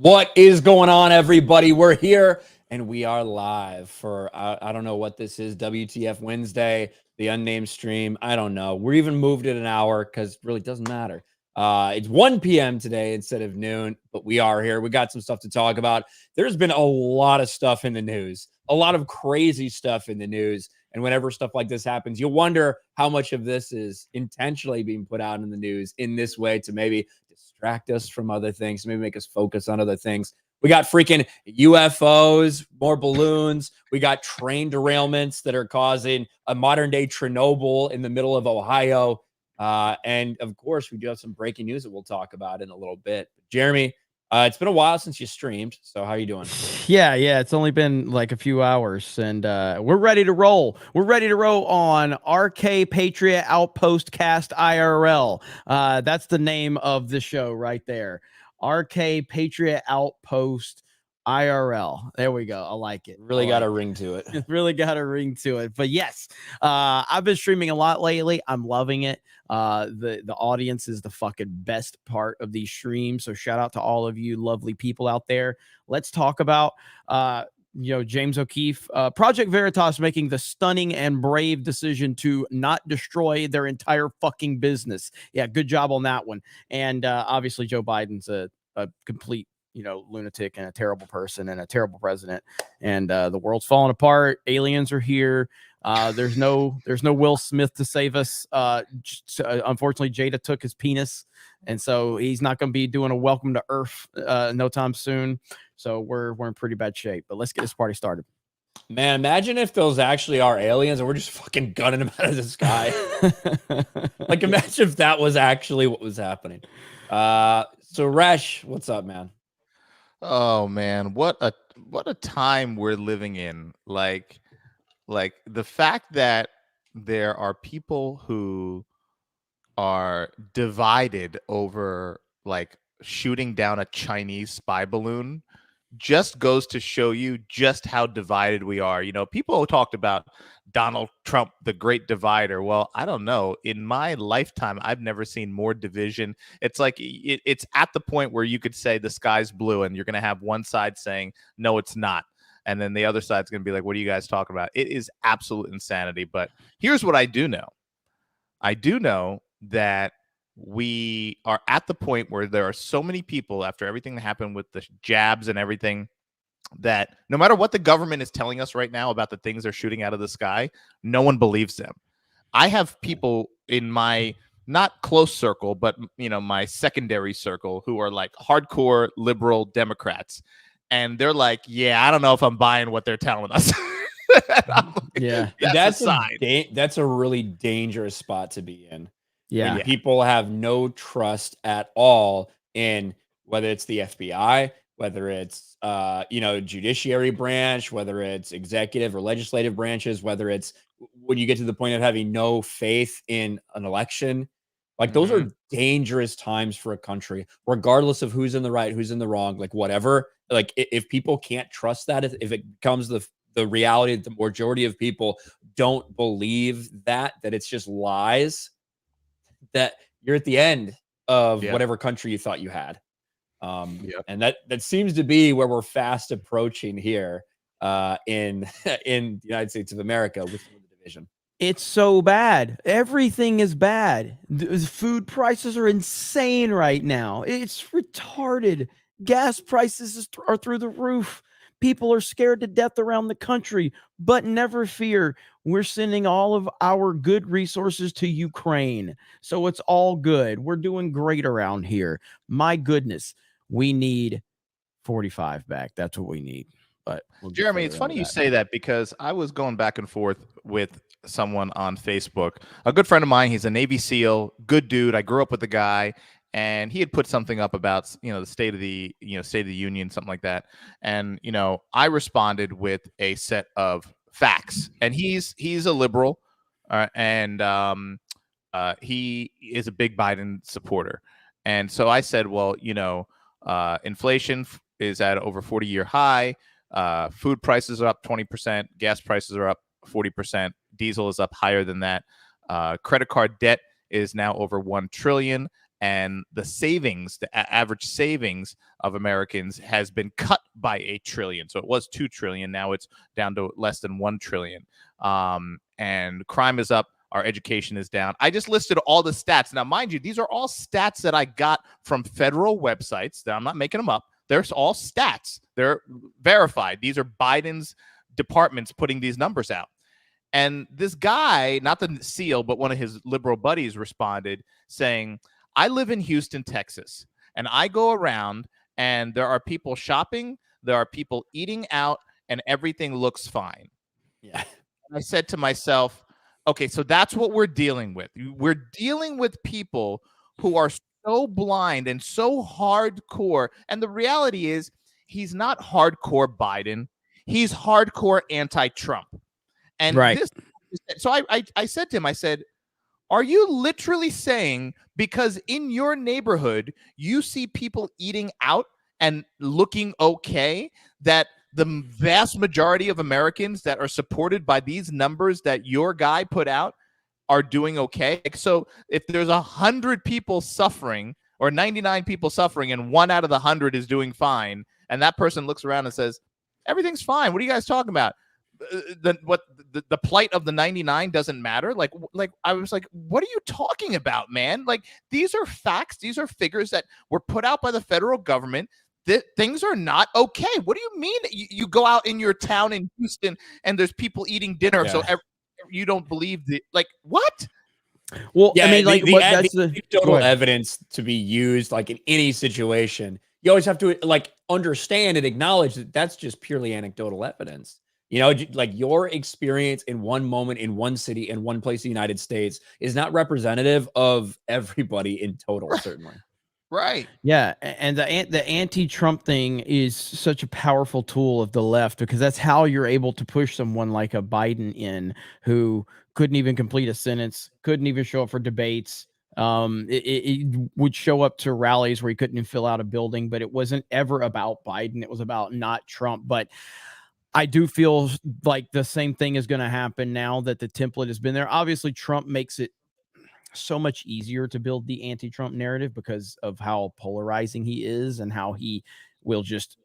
What is going on, everybody? We're here and we are live for, I don't know what this is, WTF Wednesday, the unnamed stream. I don't know. We're even moved it an hour because it really doesn't matter. It's 1 p.m. today instead of noon, but we are here. We got some stuff to talk about. There's been a lot of stuff in the news, a lot of crazy stuff in the news. And whenever stuff like this happens, you'll wonder how much of this is intentionally being put out in the news in this way to maybe distract us from other things, maybe make us focus on other things. We got freaking UFOs, more balloons. We got train derailments that are causing a modern day Chernobyl in the middle of Ohio. And of course, we do have some breaking news that we'll talk about in a little bit. Jeremy, it's been a while since you streamed. So how are you doing? Yeah. It's only been like a few hours and we're ready to roll. We're ready to roll on RK Patriot Outpost Cast IRL. That's the name of the show right there. RK Patriot Outpost IRL. There we go. I like it. Really got a ring to it. It's really got a ring to it. But yes, I've been streaming a lot lately. I'm loving it. The audience is the fucking best part of these streams. So shout out to all of you lovely people out there. Let's talk about James O'Keefe, Project Veritas making the stunning and brave decision to not destroy their entire fucking business. Yeah, good job on that one. And obviously Joe Biden's a complete lunatic and a terrible person and a terrible president, and the world's falling apart. Aliens are here. There's no Will Smith to save us. Unfortunately, Jada took his penis, and so he's not going to be doing a welcome to Earth no time soon. So we're in pretty bad shape. But let's get this party started. Man, imagine if those actually are aliens and we're just fucking gunning them out of the sky. Like, imagine if that was actually what was happening. So Resh, what's up, man? Oh man, what a time we're living in. Like the fact that there are people who are divided over like shooting down a Chinese spy balloon just goes to show you just how divided we are. People talked about Donald Trump, the great divider. Well, I don't know. In my lifetime, I've never seen more division. It's like it's at the point where you could say the sky's blue and you're going to have one side saying, no, it's not. And then the other side's going to be like, what are you guys talking about? It is absolute insanity. But here's what I do know. I do know that we are at the point where there are so many people after everything that happened with the jabs and everything that no matter what the government is telling us right now about the things they're shooting out of the sky, no one believes them. I have people in my not close circle, but my secondary circle who are like hardcore liberal Democrats. And they're like, yeah, I don't know if I'm buying what they're telling us. Like, yeah, that's a really dangerous spot to be in. Yeah. When people have no trust at all in whether it's the FBI, whether it's judiciary branch, whether it's executive or legislative branches, whether it's when you get to the point of having no faith in an election. Like, those are dangerous times for a country, regardless of who's in the right, who's in the wrong, like whatever. Like, if people can't trust that, if it becomes the reality that the majority of people don't believe that it's just lies, that you're at the end of whatever country you thought you had. And that seems to be where we're fast approaching here in the United States of America with the division. It's so bad. Everything is bad. The food prices are insane right now. It's retarded. Gas prices are through the roof. People are scared to death around the country, but never fear. We're sending all of our good resources to Ukraine. So it's all good. We're doing great around here. My goodness, we need 45 back. That's what we need. But Jeremy, it's funny you say that because I was going back and forth with someone on Facebook, a good friend of mine. He's a Navy SEAL, good dude. I grew up with the guy. And he had put something up about, the state of the union, something like that. And, I responded with a set of facts. And he's a liberal, and he is a big Biden supporter. And so I said, well, inflation is at over 40-year high. Food prices are up 20%. Gas prices are up 40%. Diesel is up higher than that. Credit card debt is now over $1 trillion. and the savings, the average savings of Americans has been cut by $8 trillion. So it was $2 trillion. Now it's down to less than $1 trillion. And crime is up. Our education is down. I just listed all the stats. Now, mind you, these are all stats that I got from federal websites. That I'm not making them up. There's all stats. They're verified. These are Biden's departments putting these numbers out. And this guy, not the SEAL, but one of his liberal buddies responded saying, I live in Houston, Texas, and I go around and there are people shopping, there are people eating out, and everything looks fine. Yeah. I said to myself, okay, so that's what we're dealing with. We're dealing with people who are so blind and so hardcore. And the reality is, he's not hardcore Biden. He's hardcore anti-Trump. And this, so I said to him, I said, are you literally saying because in your neighborhood you see people eating out and looking okay, that the vast majority of Americans that are supported by these numbers that your guy put out are doing okay? So if there's 100 people suffering or 99 people suffering and 1 out of the 100 is doing fine, and that person looks around and says, everything's fine, what are you guys talking about? The plight of the 99 doesn't matter. Like I was like, what are you talking about, man? Like, these are facts. These are figures that were put out by the federal government. Things are not okay. What do you mean? You go out in your town in Houston and there's people eating dinner. Yeah. So you don't believe like what? Well, yeah, I mean, like that's the total evidence to be used like in any situation. You always have to like understand and acknowledge that that's just purely anecdotal evidence. You know, like your experience in one moment in one city in one place in the United States is not representative of everybody in total, certainly. Right. Yeah, and the anti-Trump thing is such a powerful tool of the left, because that's how you're able to push someone like a Biden in, who couldn't even complete a sentence, couldn't even show up for debates. It would show up to rallies where he couldn't even fill out a building, but it wasn't ever about Biden. It was about not Trump. But I do feel like the same thing is going to happen now that the template has been there. Obviously, Trump makes it so much easier to build the anti-Trump narrative because of how polarizing he is and how he will just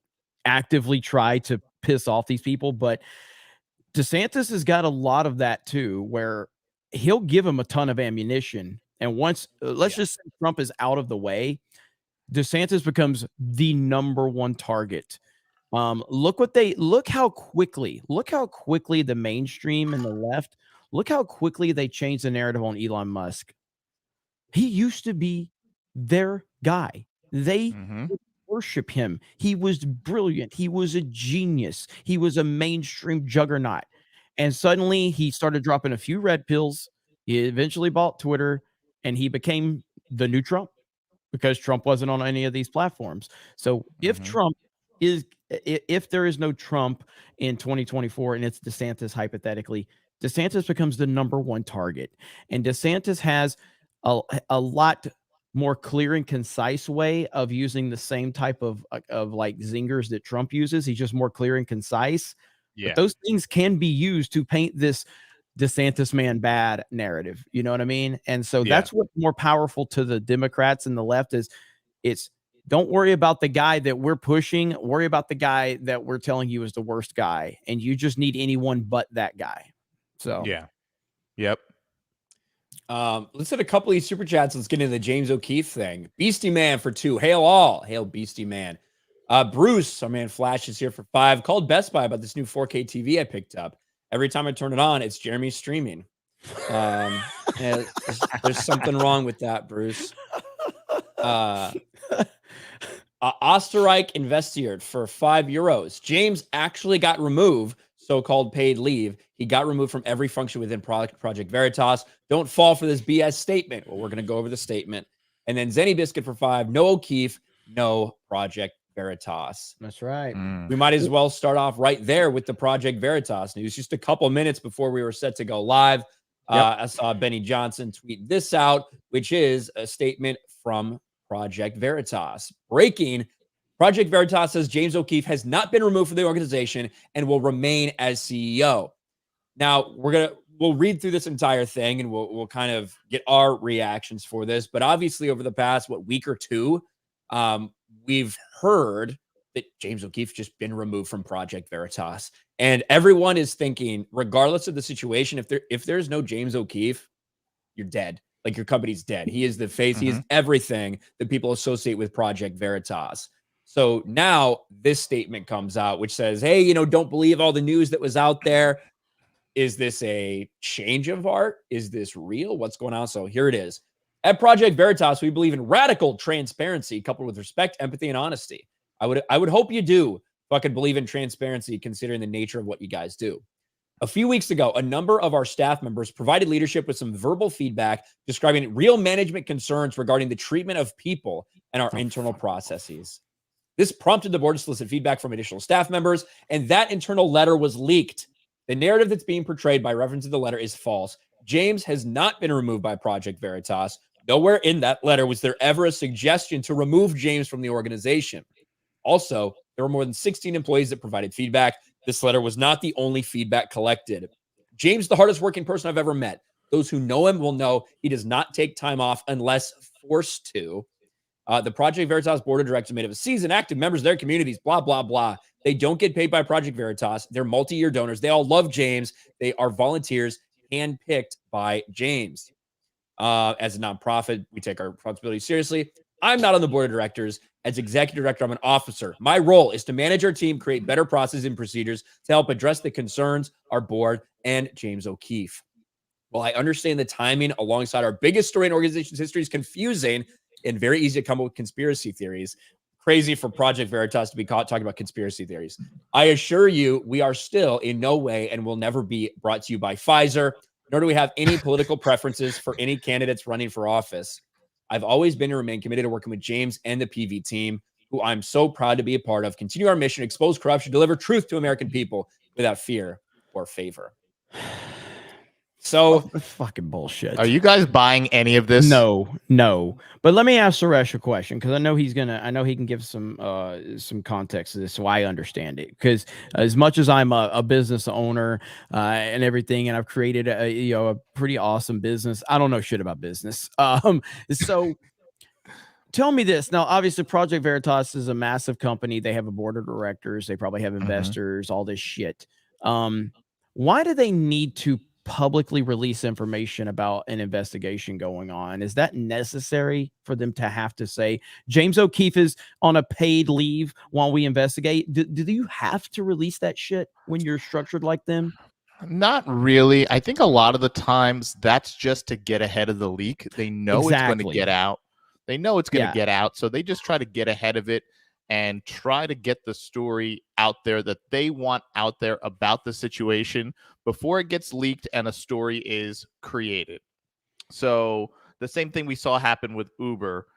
actively try to piss off these people. But DeSantis has got a lot of that too, where he'll give him a ton of ammunition. And once, let's just say Trump is out of the way, DeSantis becomes the #1 target. Look how quickly the mainstream and the left, look how quickly they changed the narrative on Elon Musk. He used to be their guy. They worship him. He was brilliant. He was a genius. He was a mainstream juggernaut. And suddenly he started dropping a few red pills. He eventually bought Twitter and he became the new Trump because Trump wasn't on any of these platforms. So if there is no Trump in 2024 and it's DeSantis, hypothetically, DeSantis becomes the #1 target. And DeSantis has a lot more clear and concise way of using the same type of like zingers that Trump uses. He's just more clear and concise. Yeah. But those things can be used to paint this DeSantis man bad narrative. You know what I mean? And so that's what's more powerful to the Democrats and the left is it's don't worry about the guy that we're pushing. Worry about the guy that we're telling you is the worst guy. And you just need anyone but that guy. So, yeah. Yep. Let's hit a couple of these super chats. Let's get into the James O'Keefe thing. Beastie Man for 2. Hail all. Hail Beastie Man. Bruce, our man Flash, is here for 5. Called Best Buy about this new 4K TV I picked up. Every time I turn it on, it's Jeremy streaming. There's something wrong with that, Bruce. Osterreich investigated for €5. James actually got removed, so-called paid leave. He got removed from every function within Project Veritas. Don't fall for this BS statement. Well, we're going to go over the statement. And then Zenny Biscuit for 5. No O'Keefe, no Project Veritas. That's right. We might as well start off right there with the Project Veritas news. Just a couple minutes before we were set to go live, I saw Benny Johnson tweet this out, which is a statement from Project Veritas. Breaking: Project Veritas says James O'Keefe has not been removed from the organization and will remain as CEO. Now, we'll read through this entire thing and we'll kind of get our reactions for this. But obviously, over the past week or two, we've heard that James O'Keefe just been removed from Project Veritas, and everyone is thinking, regardless of the situation, if there's no James O'Keefe, you're dead. Like, your company's dead. He is the face. He is everything that people associate with Project Veritas. So now this statement comes out, which says, hey, don't believe all the news that was out there. Is this a change of heart? Is this real? What's going on? So here it is. At Project Veritas, we believe in radical transparency coupled with respect, empathy, and honesty. I would hope you do fucking believe in transparency, considering the nature of what you guys do. A few weeks ago, a number of our staff members provided leadership with some verbal feedback describing real management concerns regarding the treatment of people and our internal processes. This prompted the board to solicit feedback from additional staff members, and that internal letter was leaked. The narrative that's being portrayed by reference to the letter is false. James has not been removed by Project Veritas. Nowhere in that letter was there ever a suggestion to remove James from the organization. Also, there were more than 16 employees that provided feedback. This letter was not the only feedback collected. James, the hardest working person I've ever met. Those who know him will know he does not take time off unless forced to. The Project Veritas board of directors made of seasoned, active members of their communities, blah, blah, blah. They don't get paid by Project Veritas. They're multi-year donors. They all love James. They are volunteers handpicked by James. As a nonprofit, we take our responsibility seriously. I'm not on the board of directors. As executive director, I'm an officer. My role is to manage our team, create better processes and procedures to help address the concerns our board and James O'Keefe. While I understand the timing alongside our biggest story in organization's history is confusing and very easy to come up with conspiracy theories. Crazy for Project Veritas to be caught talking about conspiracy theories. I assure you, we are still in no way and will never be brought to you by Pfizer, nor do we have any political preferences for any candidates running for office. I've always been and remain committed to working with James and the PV team, who I'm so proud to be a part of. Continue our mission, expose corruption, deliver truth to American people without fear or favor. So fucking bullshit. Are you guys buying any of this? No. But let me ask Suresh a question, because I know he can give some context to this, so I understand it. Because as much as I'm a business owner and everything, and I've created a pretty awesome business, I don't know shit about business. So tell me this. Now, obviously, Project Veritas is a massive company. They have a board of directors. They probably have investors, all this shit. Why do they need to publicly release information about an investigation going on? Is that necessary for them to have to say James O'Keefe is on a paid leave while we investigate? Do you have to release that shit when you're structured like them? Not really. I think a lot of the times that's just to get ahead of the leak. They know it's going to get out. They know it's going to get out, so they just try to get ahead of it and try to get the story out there that they want out there about the situation before it gets leaked and a story is created. So the same thing we saw happen with Uber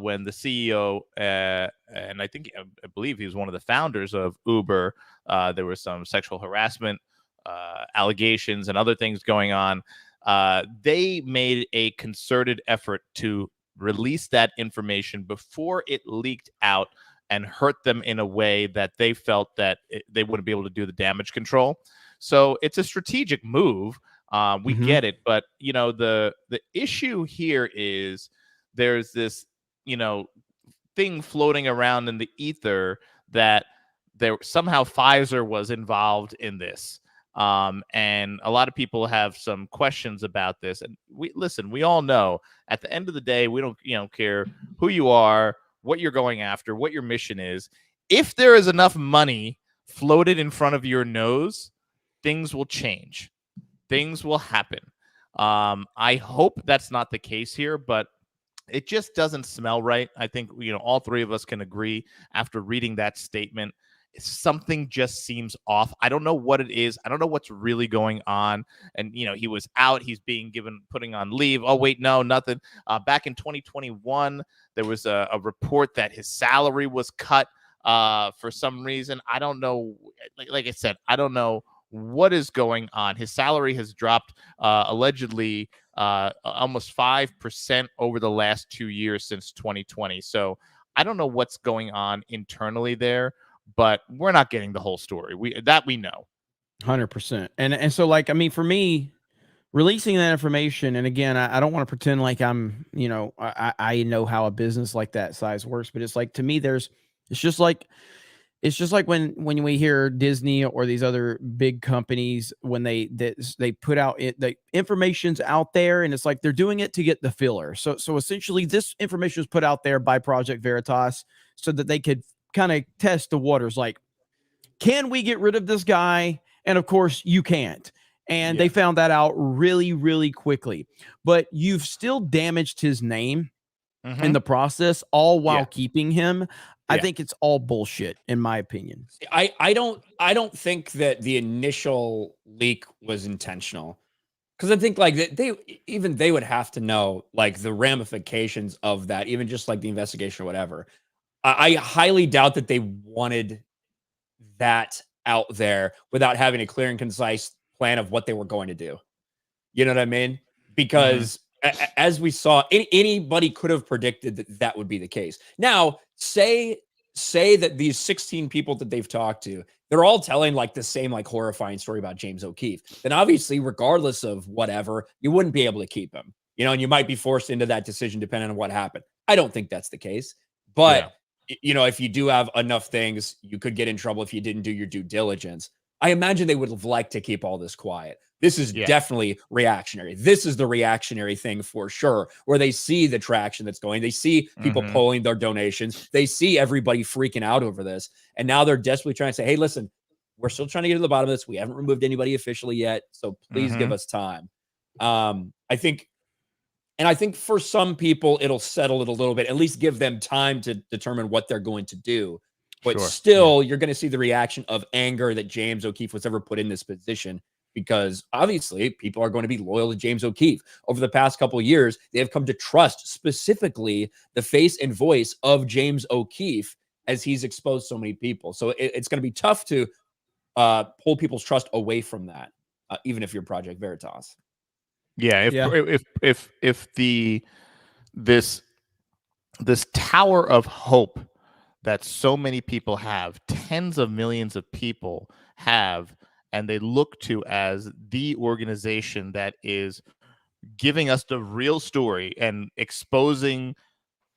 when the CEO, and I believe he was one of the founders of Uber, there was some sexual harassment allegations and other things going on. They made a concerted effort to release that information before it leaked out and hurt them in a way that they felt that they wouldn't be able to do the damage control. So it's a strategic move. We get it. But, the issue here is there's this, thing floating around in the ether that somehow Pfizer was involved in this. And a lot of people have some questions about this. And we all know at the end of the day, we don't care who you are, what you're going after, what your mission is. If there is enough money floated in front of your nose, things will change. Things will happen. I hope that's not the case here, but it just doesn't smell right. I think, all three of us can agree after reading that statement. Something just seems off. I don't know what it is. I don't know what's really going on. And, he was out. He's being putting on leave. Oh, wait, no, nothing. Back in 2021, there was a report that his salary was cut for some reason. I don't know. Like I said, I don't know what is going on. His salary has dropped allegedly almost 5% over the last 2 years since 2020. So I don't know what's going on internally there. But we're not getting the whole story. We know 100%. And so, for me, releasing that information, and again, I don't want to pretend like I'm, I know how a business like that size works, but it's like, to me, it's just like when we hear Disney or these other big companies, when they put out the information's out there, and it's like they're doing it to get the filler. So essentially, this information was put out there by Project Veritas so that they could kind of test the waters. Like, can we get rid of this guy? And of course, you can't. And they found that out really, really quickly. But you've still damaged his name in the process, all while keeping him. I think it's all bullshit, in my opinion. I don't think that the initial leak was intentional, because I think like they would have to know like the ramifications of that, even just like the investigation or whatever. I highly doubt that they wanted that out there without having a clear and concise plan of what they were going to do. You know what I mean? Because as we saw, anybody could have predicted that would be the case. Now, say that these 16 people that they've talked to, they're all telling like the same like horrifying story about James O'Keefe, then obviously, regardless of whatever, you wouldn't be able to keep him, and you might be forced into that decision depending on what happened. I don't think that's the case, but if you do have enough things, you could get in trouble if you didn't do your due diligence. I imagine they would have liked to keep all this quiet. This is definitely reactionary. This is the reactionary thing for sure, where they see the traction that's going. They see people pulling their donations. They see everybody freaking out over this. And now they're desperately trying to say, hey, listen, we're still trying to get to the bottom of this. We haven't removed anybody officially yet, so please give us time. I think for some people, it'll settle it a little bit, at least give them time to determine what they're going to do. But still, you're going to see the reaction of anger that James O'Keefe was ever put in this position, because obviously people are going to be loyal to James O'Keefe. Over the past couple of years, they have come to trust specifically the face and voice of James O'Keefe, as he's exposed so many people. So it's going to be tough to pull people's trust away from that, even if you're Project Veritas. If this tower of hope that so many people have, tens of millions of people have, and they look to as the organization that is giving us the real story and exposing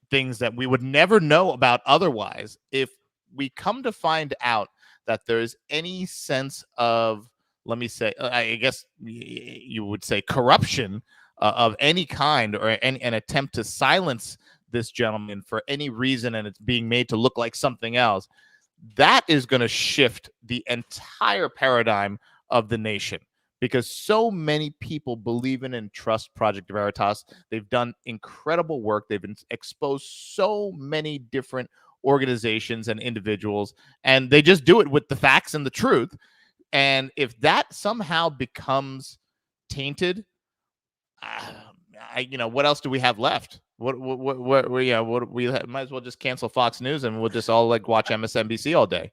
things that we would never know about otherwise. If we come to find out that there's any sense of, let me say, I guess you would say corruption of any kind, or an attempt to silence this gentleman for any reason, and it's being made to look like something else, that is going to shift the entire paradigm of the nation, because so many people believe in and trust Project Veritas. They've done incredible work. They've been exposed so many different organizations and individuals, and they just do it with the facts and the truth. And if that somehow becomes tainted, what else do we have left? We might as well just cancel Fox News, and we'll just all like watch MSNBC all day.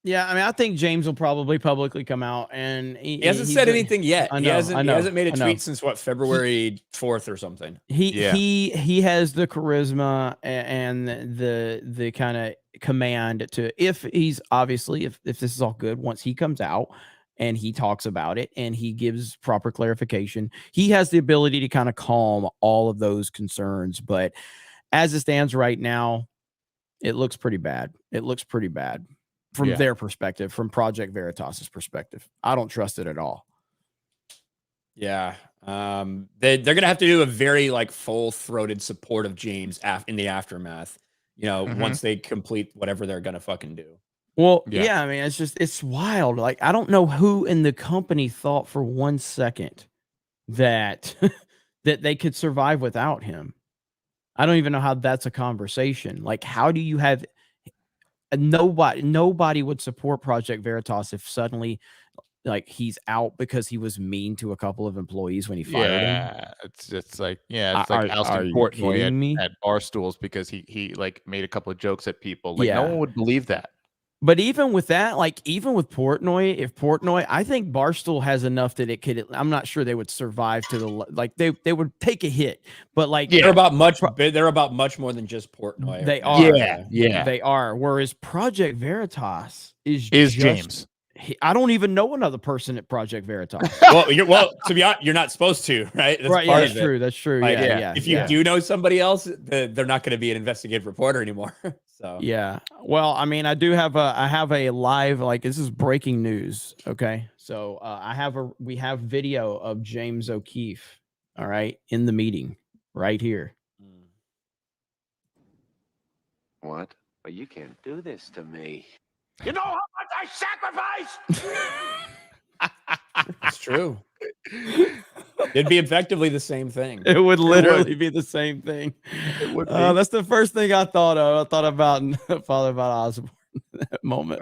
Yeah, I mean, I think James will probably publicly come out, and he hasn't said anything yet. He hasn't made a tweet since February 4th or something. He has the charisma and the kind of command to, if this is all good, once he comes out and he talks about it and he gives proper clarification, he has the ability to kind of calm all of those concerns. But as it stands right now, it looks pretty bad. From their perspective, from Project Veritas's perspective. I don't trust it at all. Yeah. They're going to have to do a very like full-throated support of James in the aftermath, once they complete whatever they're going to fucking do. Well, yeah, I mean, it's wild. Like, I don't know who in the company thought for 1 second that that they could survive without him. I don't even know how that's a conversation. Like, how do you have nobody would support Project Veritas if suddenly like he's out because he was mean to a couple of employees when he fired him? It's like Alston Portnoy at Barstools because he like made a couple of jokes at people. Like, no one would believe that. But even with that, like even with Portnoy, I think Barstool has enough that it could. I'm not sure they would survive to the like they would take a hit, but like they're about much more than just Portnoy. They are, they are. Whereas Project Veritas is James. I don't even know another person at Project Veritas. well, to be honest, you're not supposed to, right? That's Right? Yeah, part that's of it. true. That's true. Like, yeah. If you do know somebody else, they're not going to be an investigative reporter anymore. So yeah. Well, I mean, I have a live, like, this is breaking news. Okay, so we have video of James O'Keefe. All right, in the meeting right here. What? But you can't do this to me. You know how much I sacrificed? it's true. It'd be effectively the same thing. It would literally be the same thing. It would be. That's the first thing I thought of. I thought about Father about Osborne in that moment.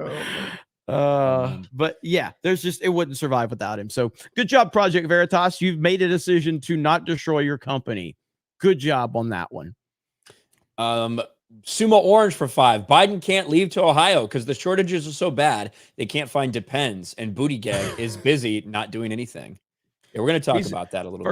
But yeah, it wouldn't survive without him. So good job, Project Veritas. You've made a decision to not destroy your company. Good job on that one. Sumo Orange for 5. Biden can't leave to Ohio because the shortages are so bad they can't find Depends, and Booty Gang is busy not doing anything. Yeah, we're going to talk about that a little bit.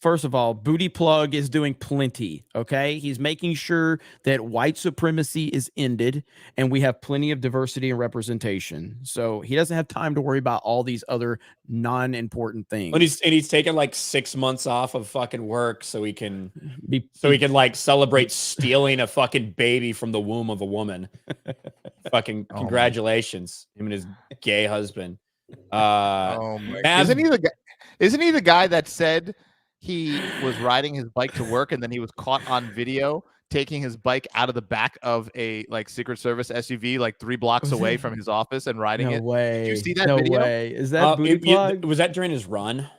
First of all, Booty Plug is doing plenty. Okay, he's making sure that white supremacy is ended, and we have plenty of diversity and representation. So he doesn't have time to worry about all these other non-important things. And he's taking like 6 months off of fucking work so he can like celebrate stealing a fucking baby from the womb of a woman. Fucking congratulations, him and his gay husband. Isn't he the guy that said he was riding his bike to work and then he was caught on video taking his bike out of the back of a like Secret Service SUV like 3 blocks away from his office and riding it? No way. Did you see that video? No way. Is that Booty Plug? Was that during his run?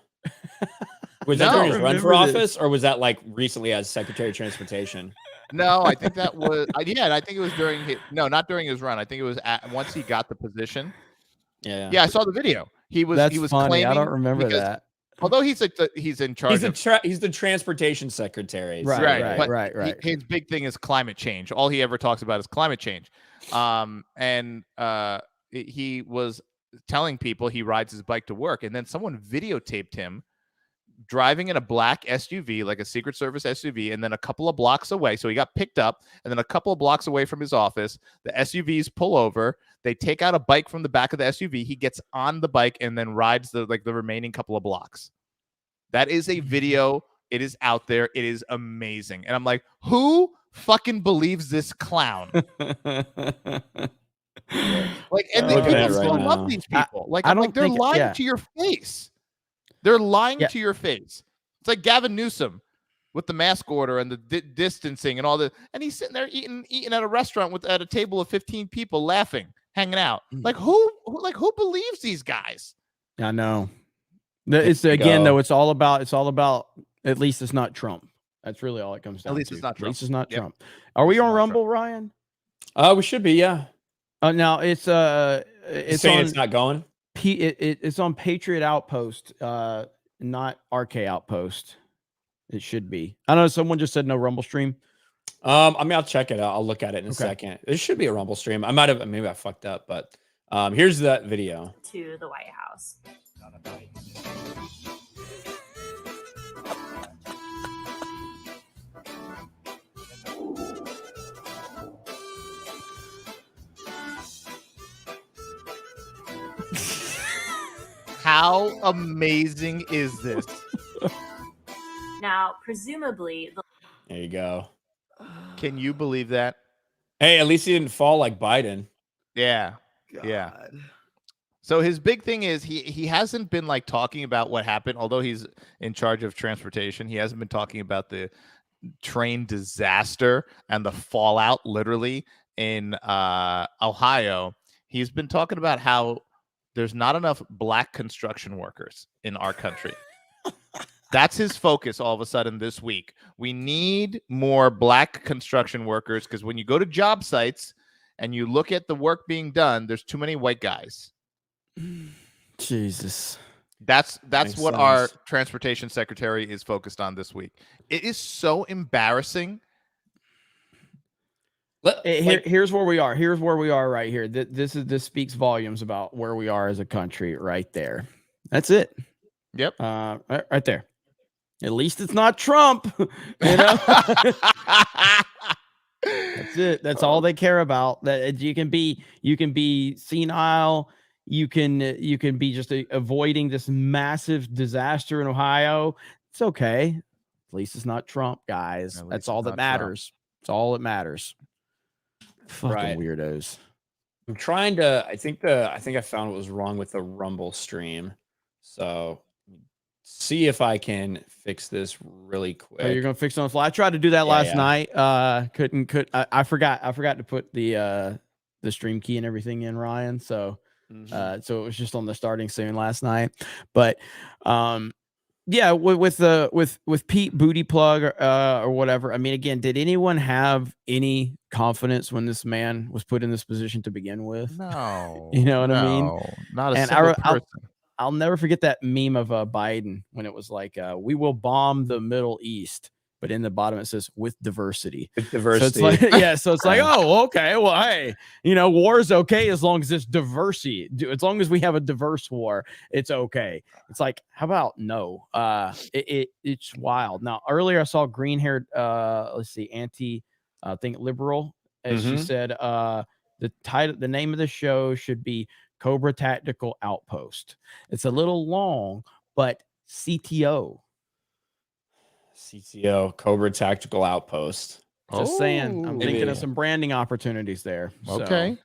Was that during his run for office, or was that like recently as Secretary of Transportation? No, I think that was I think it was during not during his run. I think it was once he got the position. Yeah, I saw the video. He was funny. claiming, I don't remember that. Although he's in charge. He's the transportation secretary. Right. His big thing is climate change. All he ever talks about is climate change. He was telling people he rides his bike to work, and then someone videotaped him driving in a black SUV, like a Secret Service SUV, and then a couple of blocks away. So he got picked up, and then a couple of blocks away from his office, the SUVs pull over. They take out a bike from the back of the SUV. He gets on the bike and then rides the remaining couple of blocks. That is a video. It is out there. It is amazing. And I'm like, who fucking believes this clown? Like, and the people still love these people. They're lying to your face. They're lying to your face. It's like Gavin Newsom with the mask order and the distancing and all that. And he's sitting there eating at a restaurant at a table of 15 people laughing, hanging out. Like who believes these guys? I know. It's again though. It's all about. At least it's not Trump. That's really all it comes down to. At least it's not Trump. At least it's not Trump. Are we on Rumble, Ryan? We should be. Yeah. Now it's saying it's not going. It's on Patriot Outpost, not RK Outpost. It should be. I don't know. Someone just said no Rumble stream. I'll check it out. I'll look at it in a second. It should be a Rumble stream. Maybe I fucked up, but here's that video. To the White House. How amazing is this? Now, presumably, there you go. Can you believe that? Hey, at least he didn't fall like Biden. Yeah. God. Yeah. So his big thing is he hasn't been like talking about what happened, although he's in charge of transportation. He hasn't been talking about the train disaster and the fallout literally in Ohio. He's been talking about how there's not enough black construction workers in our country. That's his focus all of a sudden this week. We need more black construction workers because when you go to job sites and you look at the work being done, there's too many white guys. Jesus. That's what our transportation secretary is focused on this week. It is so embarrassing. Here's where we are. Here's where we are right here. This speaks volumes about where we are as a country right there. That's it. Yep. Right there. At least it's not Trump. You know? That's it. That's all they care about. That you can be senile. you can be just avoiding this massive disaster in Ohio. It's okay. At least it's not Trump, guys. At least That's it's all that not matters. It's all that matters. Fucking Right. weirdos. I'm trying to. I think I found what was wrong with the Rumble stream. So see if I can fix this really quick. Oh, you're gonna fix it on the fly. I tried to do that last night. Couldn't. I forgot to put the stream key and everything in, Ryan. So so it was just on the starting soon last night. But yeah, with Pete Booty Plug or whatever. I mean, again, did anyone have any confidence when this man was put in this position to begin with? No, You know what I mean? Not a And single person. I'll never forget that meme of Biden when it was like, "We will bomb the Middle East," but in the bottom it says "with diversity." With diversity. So it's like, yeah. So it's like, oh, okay. Well, hey, war is okay as long as it's diversity. As long as we have a diverse war, it's okay. It's like, how about no? It's wild. Now, earlier I saw green-haired, anti, I think liberal, as she said. The name of the show should be Cobra Tactical Outpost. It's a little long, but CTO, Cobra Tactical Outpost. Just saying, I'm thinking maybe. of some branding opportunities there. Okay.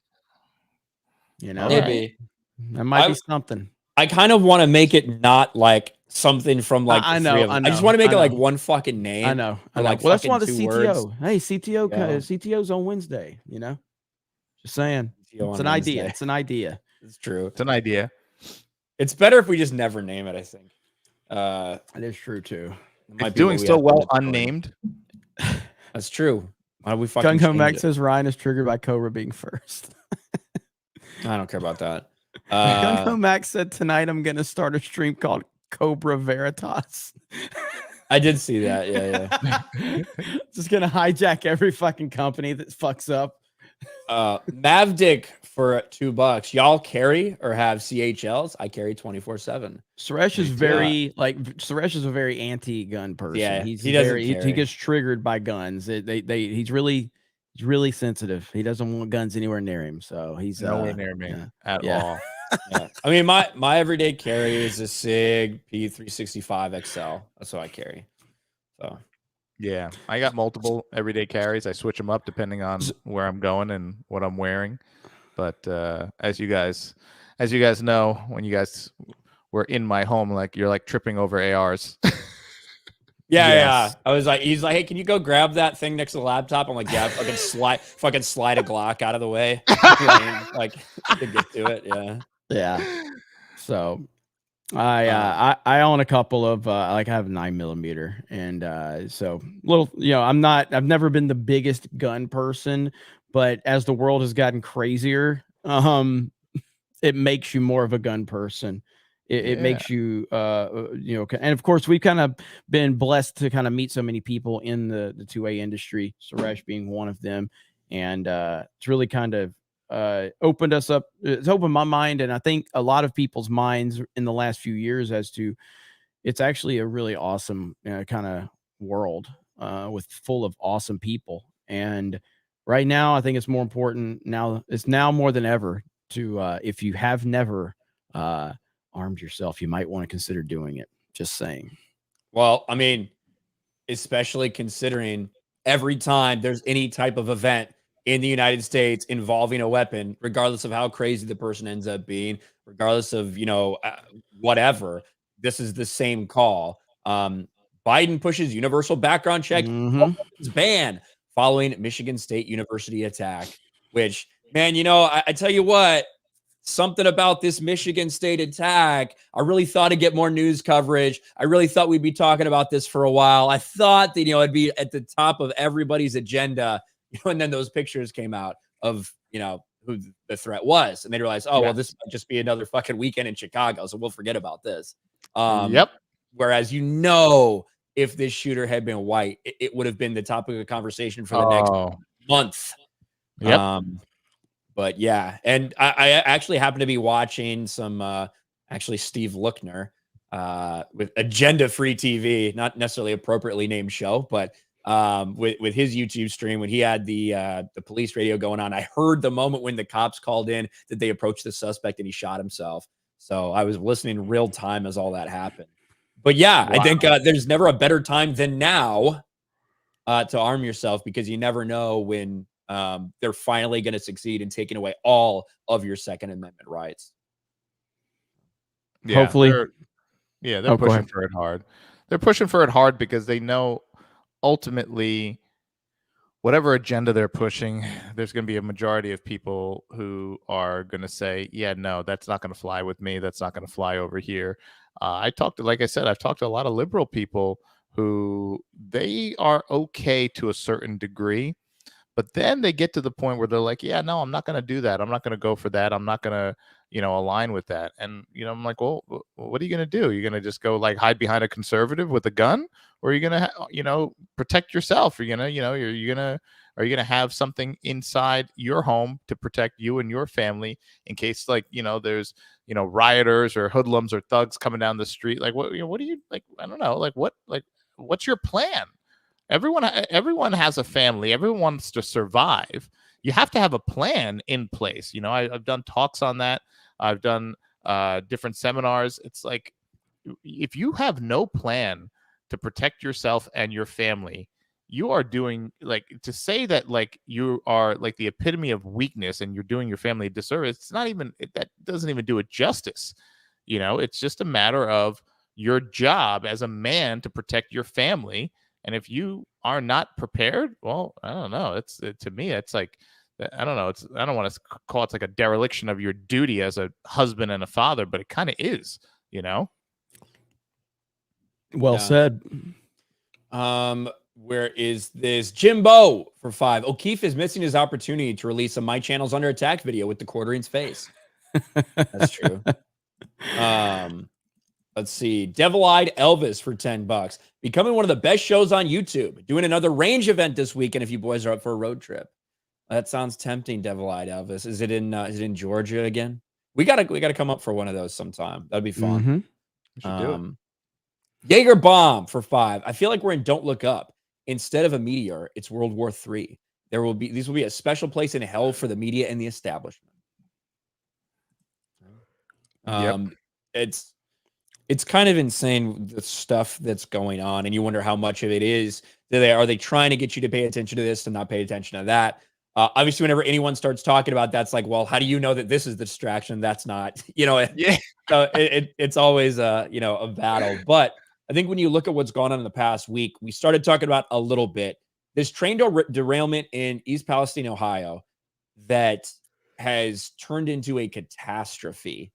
So, that might be something. I kind of want to make it not like something from like I the know, three of them. I just want to make it like one fucking name. I know. Like, well, that's why the fucking 2 CTO. words. Hey, CTO. Yeah. CTO's on Wednesday. Just saying. CTO It's on an idea. Wednesday. It's an idea. It's true. It's an idea. It's better if we just never name it, I think. It is true too. It's doing so well unnamed. That's true. Why do we fucking Gun Come change Back it? says Ryan is triggered by Cobra being first. I don't care about that. Gun Come Back said tonight I'm gonna start a stream called Cobra Veritas. I did see that. Yeah. Just gonna hijack every fucking company that fucks up. Mavdick for $2. Y'all carry or have CHLs? I carry 24/7. Suresh is Suresh is a very anti-gun person. Yeah, he doesn't gets triggered by guns. He's really sensitive. He doesn't want guns anywhere near him. So he's nowhere near me at all. Yeah. I mean, my everyday carry is a SIG P365 XL. That's what I carry. So yeah, I got multiple everyday carries. I switch them up depending on where I'm going and what I'm wearing. But as you guys know, when you guys were in my home, like you're like tripping over ARs. Yeah. I was like, he's like, hey, can you go grab that thing next to the laptop? I'm like, yeah, fucking slide a Glock out of the way. Like to get to it. Yeah. Yeah. So I own a couple of I have a 9mm, and so little, I've never been the biggest gun person, but as the world has gotten crazier, it makes you more of a gun person. It makes you and of course we've kind of been blessed to kind of meet so many people in the 2A industry, Suresh being one of them, and it's really kind of opened us up. It's opened my mind, and I think a lot of people's minds in the last few years as to it's actually a really awesome kind of world with full of awesome people. And right now I think it's more important now. It's now more than ever to if you have never armed yourself, you might want to consider doing it. Just saying. Well, I mean, especially considering every time there's any type of event in the United States involving a weapon, regardless of how crazy the person ends up being, regardless of, whatever, this is the same call. Biden pushes universal background check ban following Michigan State University attack, which, man, I tell you what, something about this Michigan State attack, I really thought it'd get more news coverage. I really thought we'd be talking about this for a while. I thought that, it'd be at the top of everybody's agenda. And then those pictures came out of, who the threat was. And they realized, well, this might just be another fucking weekend in Chicago. So we'll forget about this. Whereas, if this shooter had been white, it would have been the topic of conversation for the next month. But yeah, and I actually happen to be watching some, Steve Lookner with Agenda Free TV, not necessarily appropriately named show, but with his YouTube stream when he had the police radio going on. I heard the moment when the cops called in that they approached the suspect and he shot himself. So I was listening in real time as all that happened. But yeah, I think there's never a better time than now to arm yourself, because you never know when they're finally going to succeed in taking away all of your Second Amendment rights. Yeah, hopefully. They're pushing for it hard. They're pushing for it hard because they know ultimately whatever agenda they're pushing, there's going to be a majority of people who are going to say, yeah, no, that's not going to fly with me. That's not going to fly over here. I've talked to a lot of liberal people who they are okay to a certain degree, but then they get to the point where they're like, yeah, no, I'm not going to do that. I'm not going to go for that. I'm not going to, align with that. And, I'm like, well, what are you going to do? You're going to just go like hide behind a conservative with a gun, or are you going to, protect yourself? Are you going to have something inside your home to protect you and your family in case there's, rioters or hoodlums or thugs coming down the street? Like, what do you like? I don't know. What's your plan? Everyone has a family. Everyone wants to survive. You have to have a plan in place. I've done talks on that. I've done different seminars. It's like, if you have no plan to protect yourself and your family, you are doing, to say that you are the epitome of weakness and you're doing your family a disservice. It's not even, that doesn't even do it justice. It's just a matter of your job as a man to protect your family. And if you are not prepared, well, I don't know. To me, it's like, I don't know. I don't want to call it like a dereliction of your duty as a husband and a father, but it kind of is, Well said. Where is this? Jimbo for 5. O'Keefe is missing his opportunity to release a My Channel's Under Attack video with the quartering's face. That's true. Let's see. Devil-Eyed Elvis for $10. Becoming one of the best shows on YouTube. Doing another range event this weekend if you boys are up for a road trip. That sounds tempting, Devil-Eyed Elvis. Is it in Georgia again? We gotta come up for one of those sometime. That'd be fun. Mm-hmm. Jaeger Bomb for 5. I feel like we're in Don't Look Up. Instead of a meteor, it's World War III. These will be a special place in hell for the media and the establishment. It's kind of insane, the stuff that's going on, and you wonder how much of it is. Are they trying to get you to pay attention to this and not pay attention to that? Obviously, whenever anyone starts talking about that's like, well, how do you know that this is the distraction? That's not, Yeah. So it's always a battle. But I think when you look at what's gone on in the past week, we started talking about a little bit this train derailment in East Palestine, Ohio, that has turned into a catastrophe.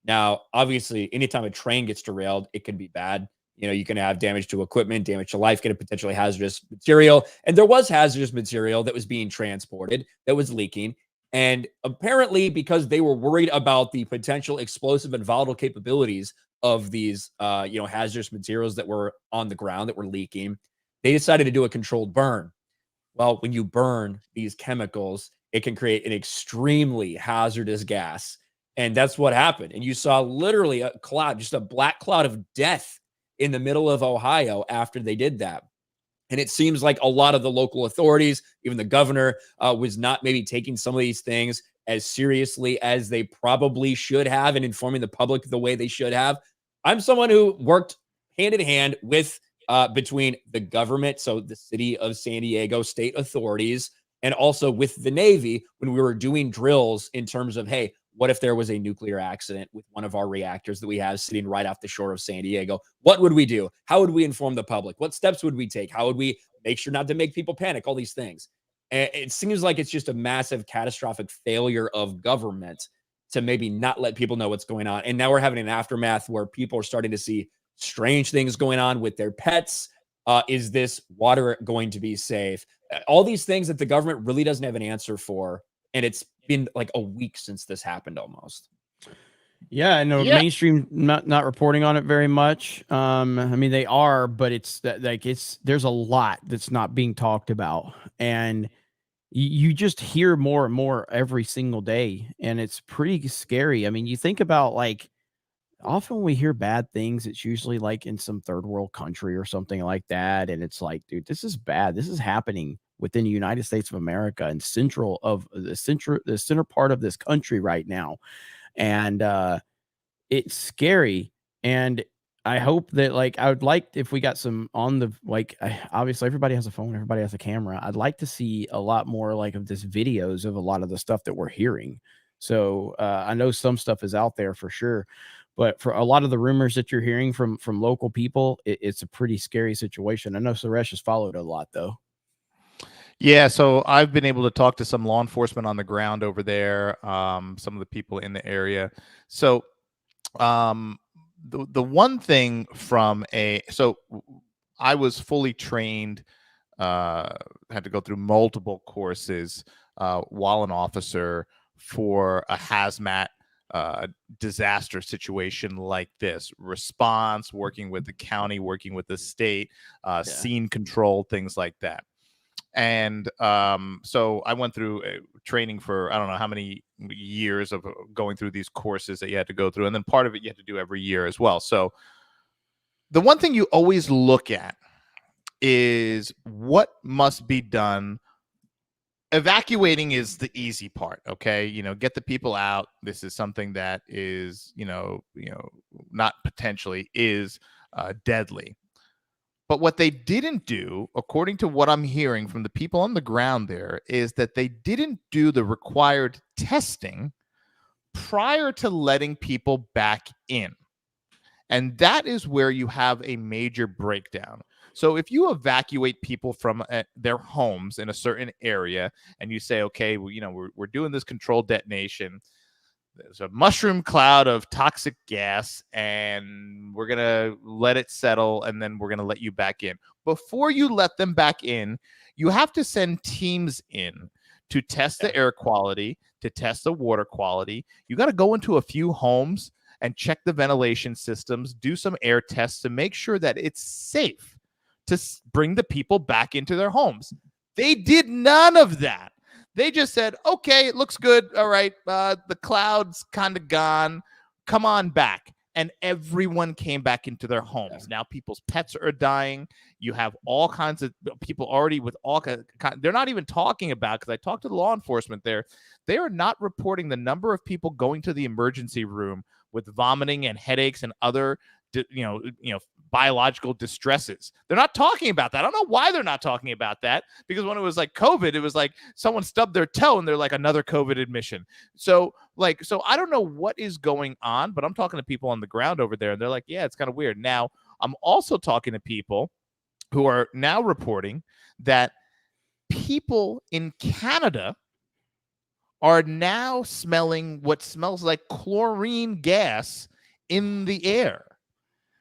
Now, obviously, anytime a train gets derailed, it can be bad. You can have damage to equipment, damage to life, get a potentially hazardous material. And there was hazardous material that was being transported that was leaking. And apparently, because they were worried about the potential explosive and volatile capabilities of these, hazardous materials that were on the ground that were leaking, they decided to do a controlled burn. Well, when you burn these chemicals, it can create an extremely hazardous gas. And that's what happened. And you saw literally a cloud, just a black cloud of death in the middle of Ohio after they did that. And it seems like a lot of the local authorities, even the governor, was not maybe taking some of these things as seriously as they probably should have and informing the public the way they should have. I'm someone who worked hand in hand with between the government, so the city of San Diego, state authorities, and also with the Navy when we were doing drills in terms of, hey, what if there was a nuclear accident with one of our reactors that we have sitting right off the shore of San Diego? What would we do? How would we inform the public? What steps would we take? How would we make sure not to make people panic? All these things. And it seems like it's just a massive catastrophic failure of government to maybe not let people know what's going on. And now we're having an aftermath where people are starting to see strange things going on with their pets. Is this water going to be safe? All these things that the government really doesn't have an answer for. And it's been like a week since this happened almost. Yeah, I know mainstream not reporting on it very much. I mean, they are, but there's a lot that's not being talked about. And you just hear more and more every single day. And it's pretty scary. I mean, you think about often when we hear bad things, it's usually like in some third world country or something like that. And it's like, dude, this is bad. This is happening within the United States of America and the center part of this country right now. And it's scary. And I hope that, like, I would like if we got some on the, like, obviously everybody has a phone, everybody has a camera. I'd like to see a lot more like of this videos of a lot of the stuff that we're hearing. So I know some stuff is out there for sure, but for a lot of the rumors that you're hearing from local people, it's a pretty scary situation. I know Suresh has followed a lot though. Yeah, so I've been able to talk to some law enforcement on the ground over there, some of the people in the area. So the one thing from I was fully trained, had to go through multiple courses while an officer for a hazmat disaster situation like this. Response, working with the county, working with the state, scene control, things like that. And so I went through training for I don't know how many years of going through these courses that you had to go through. And then part of it you had to do every year as well. So the one thing you always look at is what must be done. Evacuating is the easy part. Okay. Get the people out. This is something that is, not potentially is deadly. But what they didn't do, according to what I'm hearing from the people on the ground there, is that they didn't do the required testing prior to letting people back in. And that is where you have a major breakdown. So if you evacuate people from their homes in a certain area and you say, okay, well, we're doing this controlled detonation, there's a mushroom cloud of toxic gas and we're going to let it settle and then we're going to let you back in. Before you let them back in, you have to send teams in to test the air quality, to test the water quality. You got to go into a few homes and check the ventilation systems, do some air tests to make sure that it's safe to bring the people back into their homes. They did none of that. They just said, okay, it looks good. All right. The cloud's kind of gone. Come on back. And everyone came back into their homes. Now people's pets are dying. You have all kinds of people already with all kinds. They're not even talking about, because I talked to the law enforcement there. They are not reporting the number of people going to the emergency room with vomiting and headaches and other, biological distresses. They're not talking about that. I don't know why they're not talking about that, because when it was like COVID, it was like someone stubbed their toe and they're like another COVID admission. So I don't know what is going on, but I'm talking to people on the ground over there and they're like, yeah, it's kind of weird. Now, I'm also talking to people who are now reporting that people in Canada are now smelling what smells like chlorine gas in the air.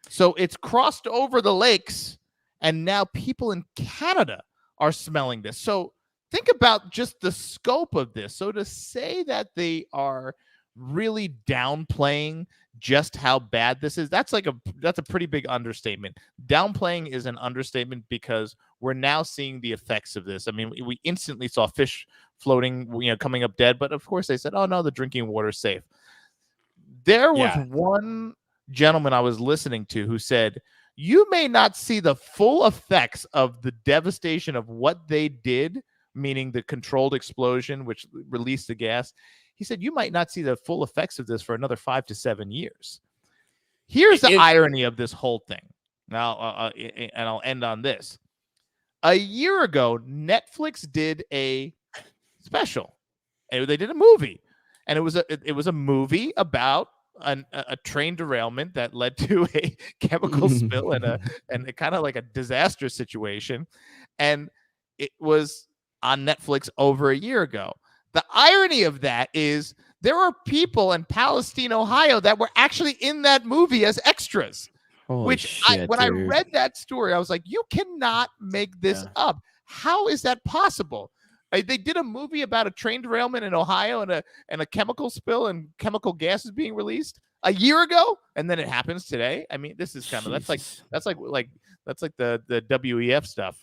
So it's crossed over the lakes, and now people in Canada are smelling this. So think about just the scope of this. So to say that they are really downplaying just how bad this is, that's a pretty big understatement. Downplaying is an understatement, because we're now seeing the effects of this. I mean, we instantly saw fish floating, coming up dead, but of course they said, oh no, the drinking water is safe. There was one gentleman I was listening to who said, you may not see the full effects of the devastation of what they did, meaning the controlled explosion, which released the gas. He said, you might not see the full effects of this for another 5 to 7 years. Here's the irony of this whole thing. Now, and I'll end on this. A year ago, Netflix did a special. They did a movie, and it was a movie about a train derailment that led to a chemical spill and a kind of like a disaster situation, and it was on Netflix over a year ago. The irony of that is there are people in Palestine, Ohio, that were actually in that movie as extras. When I read that story, I was like, you cannot make this up. How is that possible? They did a movie about a train derailment in Ohio and a chemical spill and chemical gases being released a year ago, and then it happens today. I mean, this is kind of that's like the WEF stuff.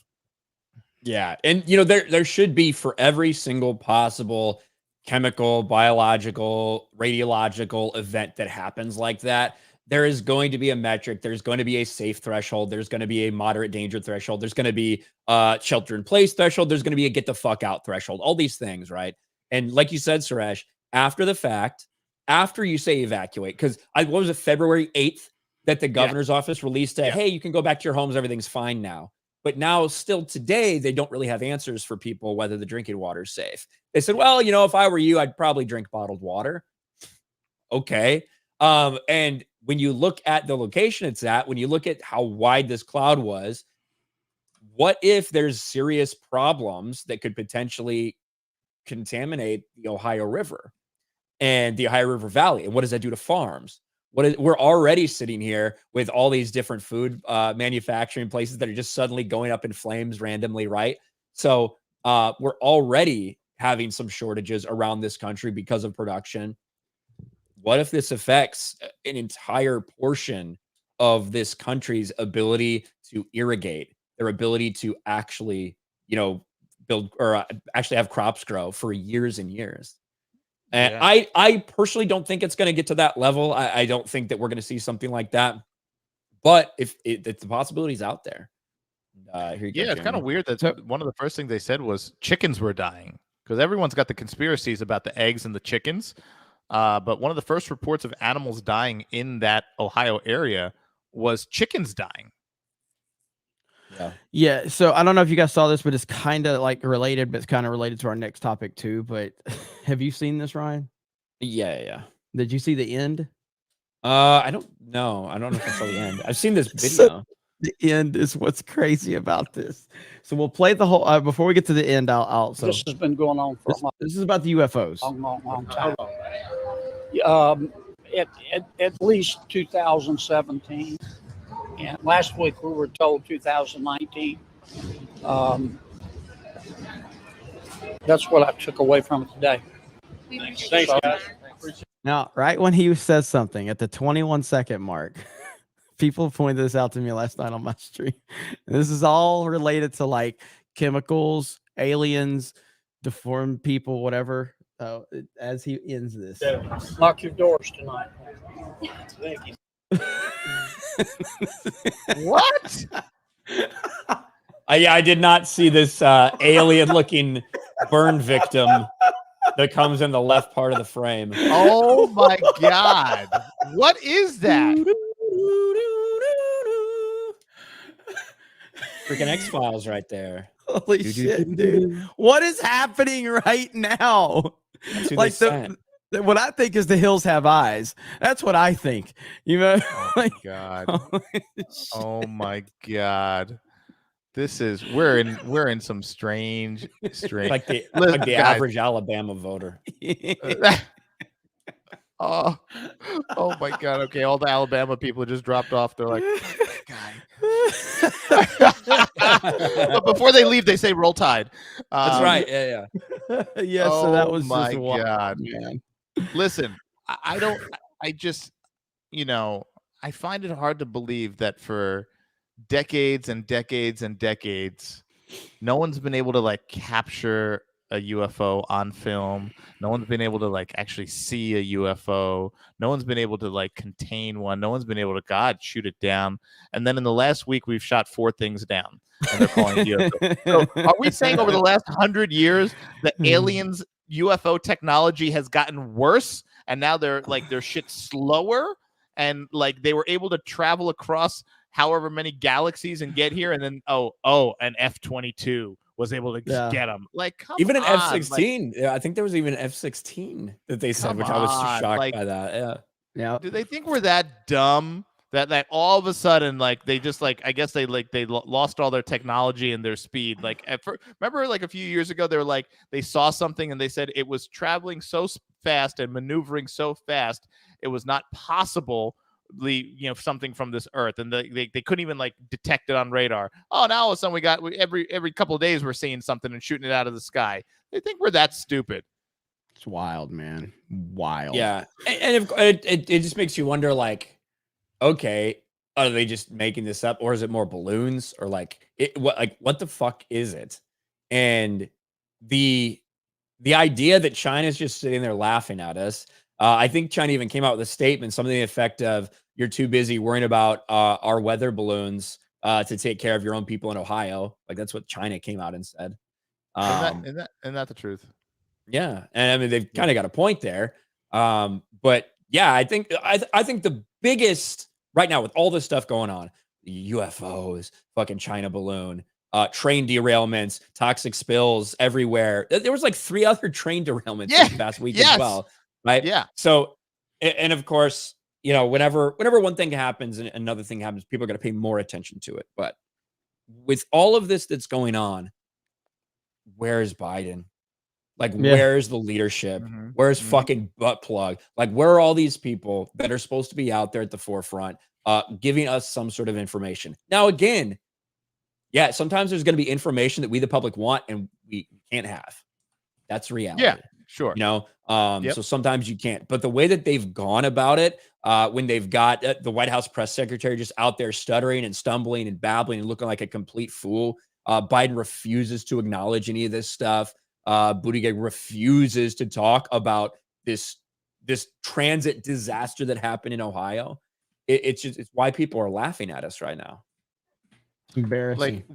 Yeah, and there should be, for every single possible chemical, biological, radiological event that happens like that, there is going to be a metric. There's going to be a safe threshold. There's going to be a moderate danger threshold. There's going to be a shelter in place threshold. There's going to be a get the fuck out threshold. All these things, right? And like you said, Suresh, after the fact, after you say evacuate, because what was it, February 8th that the governor's office released hey, you can go back to your homes. Everything's fine now. But now still today, they don't really have answers for people whether the drinking water is safe. They said, well, you know, if I were you, I'd probably drink bottled water. Okay. And when you look at the location it's at, when you look at how wide this cloud was, what if there's serious problems that could potentially contaminate the Ohio River and the Ohio River Valley? And what does that do to farms? We're already sitting here with all these different food manufacturing places that are just suddenly going up in flames randomly, right? So we're already having some shortages around this country because of production. What if this affects an entire portion of this country's ability to irrigate, their ability to actually, you know, build or actually have crops grow for years and years? And I personally don't think it's going to get to that level. I don't think that we're going to see something like that. But if the possibility's out there. Here you go, it's kind of weird that one of the first things they said was chickens were dying, because everyone's got the conspiracies about the eggs and the chickens. But one of the first reports of animals dying in that Ohio area was chickens dying. Yeah. So I don't know if you guys saw this, but it's kind of like related, but it's kind of related to our next topic too. But have you seen this, Ryan? Yeah. Did you see the end? I don't know. I don't know if I saw the end. I've seen this video. So the end is what's crazy about this. So we'll play the whole. Before we get to the end, I'll. So this has been going on for this is about the UFOs. long time. At least 2017. And last week we were told 2019. That's what I took away from it today. Thanks, guys. Now, right when he says something at the 21-second mark, people pointed this out to me last night on my stream. And this is all related to like chemicals, aliens, deformed people, whatever. As he ends this, Lock your doors tonight. Thank you. What? I did not see this alien-looking burn victim that comes in the left part of the frame. Oh my God! What is that? Freaking X-Files right there. Holy shit, dude! What is happening right now? Like what I think is the hills have eyes. That's what I think. You know? Oh my God! Oh my God! This is we're in some strange like the average Alabama voter. Oh my God! Okay, all the Alabama people just dropped off. They're like, guy. But before they leave, they say "Roll Tide." That's right. Yeah. Yeah. So that was my just wild, God, man. Listen, I just, you know, I find it hard to believe that for decades and decades and decades, no one's been able to like capture a UFO on film. No one's been able to like actually see a UFO. No one's been able to like contain one. No one's been able to shoot it down. And then in the last week, we've shot 4 things down, and they're calling it UFO. So are we saying over the last 100 years that aliens UFO technology has gotten worse, and now their shit's slower, and like they were able to travel across however many galaxies and get here, and then an F-22 was able to get them. Like, come even an on, F-16. Yeah, I think there was even an F-16 that they said, which I was shocked by that. Yeah. Do they think we're that dumb that all of a sudden like they just like I guess they lost all their technology and their speed? Like remember like a few years ago they were like they saw something and they said it was traveling so fast and maneuvering so fast it was not possible, you know, something from this earth, and they couldn't even like detect it on radar. Oh, now all of a sudden every couple of days we're seeing something and shooting it out of the sky. They think we're that stupid. It's wild, man. Wild. Yeah. And it just makes you wonder, like, okay, are they just making this up, or is it more balloons, or what the fuck is it? And the idea that China's just sitting there laughing at us. I think China even came out with a statement, something to the effect of, you're too busy worrying about our weather balloons to take care of your own people in Ohio. Like that's what China came out and said. Isn't that the truth? Yeah, and I mean they've kind of got a point there. But yeah, I think the biggest right now with all this stuff going on, UFOs, fucking China balloon, train derailments, toxic spills everywhere. There was like 3 other train derailments this past week as well, right? Yeah. So, and of course, you know, whenever one thing happens and another thing happens, people are going to pay more attention to it. But with all of this that's going on, where's Biden? Like, where's the leadership? Where's fucking butt plug? Like, where are all these people that are supposed to be out there at the forefront, giving us some sort of information? Now, again, yeah, sometimes there's going to be information that we, the public, want and we can't have. That's reality. Yeah, sure. You know, so sometimes you can't. But the way that they've gone about it, when they've got the White House press secretary just out there stuttering and stumbling and babbling and looking like a complete fool, Biden refuses to acknowledge any of this stuff. Buttigieg refuses to talk about this transit disaster that happened in Ohio. It's why people are laughing at us right now. Embarrassing. Like,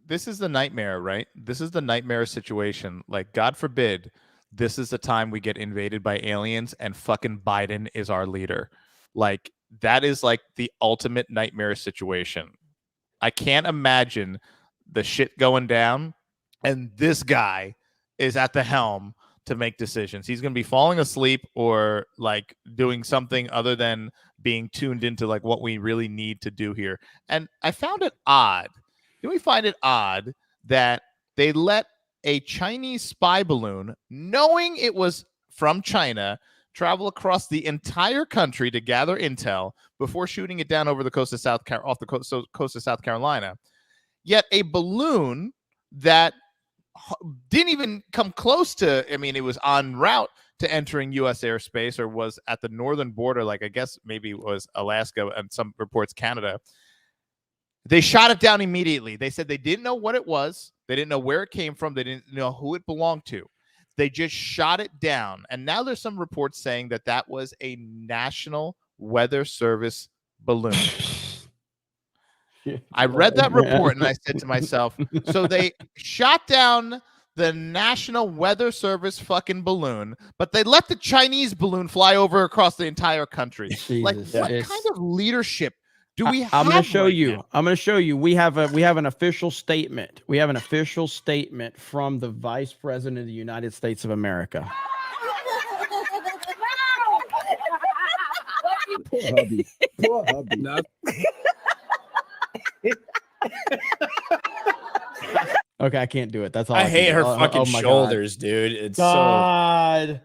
this is the nightmare, right? This is the nightmare situation. Like, God forbid, this is the time we get invaded by aliens and fucking Biden is our leader. Like, that is like the ultimate nightmare situation. I can't imagine the shit going down and this guy is at the helm to make decisions. He's going to be falling asleep or like doing something other than being tuned into like what we really need to do here. And I found it odd. Did we find it odd that they let a Chinese spy balloon, knowing it was from China, travel across the entire country to gather intel before shooting it down over the coast of off the coast of South Carolina? Yet a balloon that didn't even come close to, I mean, it was en route to entering U.S. airspace or was at the northern border, like I guess maybe it was Alaska and some reports Canada. They shot it down immediately. They said they didn't know what it was. They didn't know where it came from. They didn't know who it belonged to. They just shot it down. And now there's some reports saying that that was a National Weather Service balloon. I read that report and I said to myself, so they shot down the National Weather Service fucking balloon, but they let the Chinese balloon fly over across the entire country. Jesus, like, what kind of leadership do we have? I'm going to show right you. now? I'm going to show you. We have an official statement. We have an official statement from the Vice President of the United States of America. Poor hubby. Poor hubby. Okay, I can't do it. That's all. I hate can her do. fucking my shoulders, dude. It's God,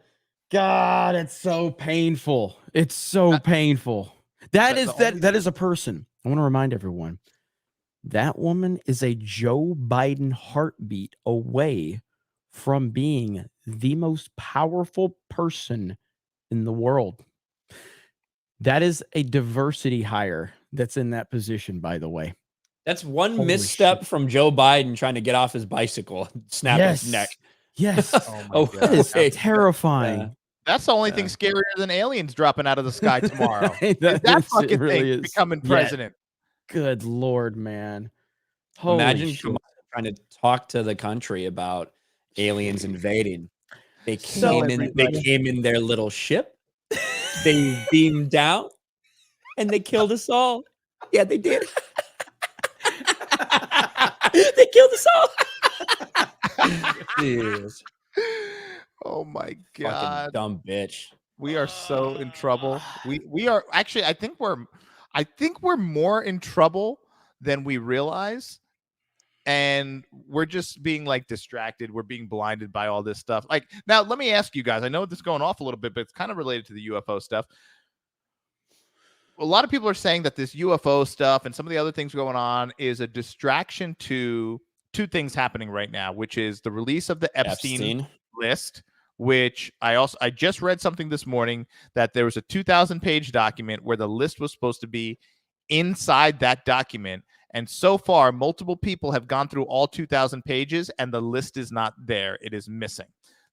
it's so painful. It's so painful. That is a person. I want to remind everyone that woman is a Joe Biden heartbeat away from being the most powerful person in the world. That is a diversity hire that's in that position, by the way. That's one Holy misstep shit. from Joe Biden trying to get off his bicycle, snap his neck. Yes. Oh my That is God. terrifying. That's the only thing scarier than aliens dropping out of the sky tomorrow. That that is- it fucking really thing is. becoming Yeah. president. Good Lord, man. Holy Imagine shit. Kamala trying to talk to the country about aliens invading. They So came in their little ship. They beamed down and they killed us all. Yeah, they did. They killed us all. Jeez. Oh my Fucking god. dumb bitch. We are so in trouble. We are actually I think we're more in trouble than we realize. And we're just being like distracted. We're being blinded by all this stuff. Like, now let me ask you guys. I know this is going off a little bit, but it's kind of related to the UFO stuff. A lot of people are saying that this UFO stuff and some of the other things going on is a distraction to two things happening right now, which is the release of the Epstein list, which I just read something this morning that there was a 2,000-page document where the list was supposed to be inside that document. And so far, multiple people have gone through all 2,000 pages and the list is not there. It is missing.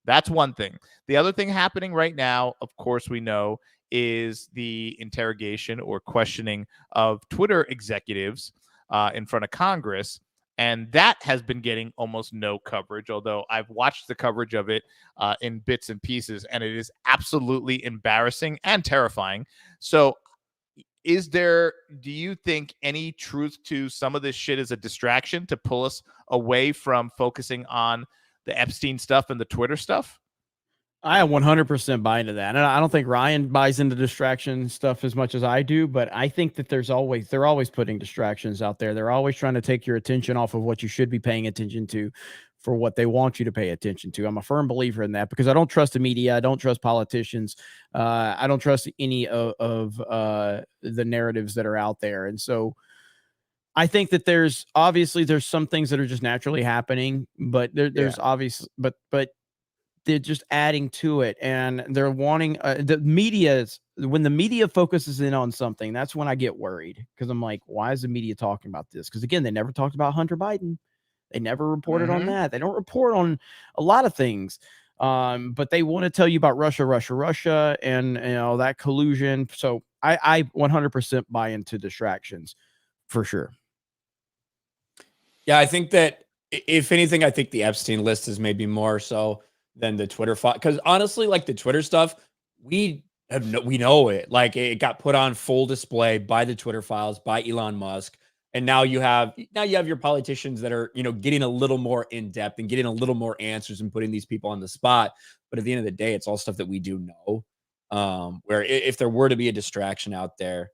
That's one thing. The other thing happening right now, of course, we know, is the interrogation or questioning of Twitter executives in front of Congress. And that has been getting almost no coverage, although I've watched the coverage of it in bits and pieces, and it is absolutely embarrassing and terrifying. So do you think any truth to some of this shit is a distraction to pull us away from focusing on the Epstein stuff and the Twitter stuff? I 100% buy into that. And I don't think Ryan buys into distraction stuff as much as I do, but I think that they're always putting distractions out there. They're always trying to take your attention off of what you should be paying attention to for what they want you to pay attention to. I'm a firm believer in that because I don't trust the media. I don't trust politicians. I don't trust any of the narratives that are out there. And so I think that there's some things that are just naturally happening, but there's obvious, but they're just adding to it, and they're wanting when the media focuses in on something, that's when I get worried, because I'm like, why is the media talking about this? Because again, they never talked about Hunter Biden. They never reported on that. They don't report on a lot of things, but they want to tell you about Russia, and that collusion. So I 100% buy into distractions for sure. Yeah, I think that if anything, I think the Epstein list is maybe more so than the Twitter file, because honestly, like the Twitter stuff, we know it. Like it got put on full display by the Twitter files, by Elon Musk, and now you have your politicians that are getting a little more in depth and getting a little more answers and putting these people on the spot. But at the end of the day, it's all stuff that we do know. Where if there were to be a distraction out there,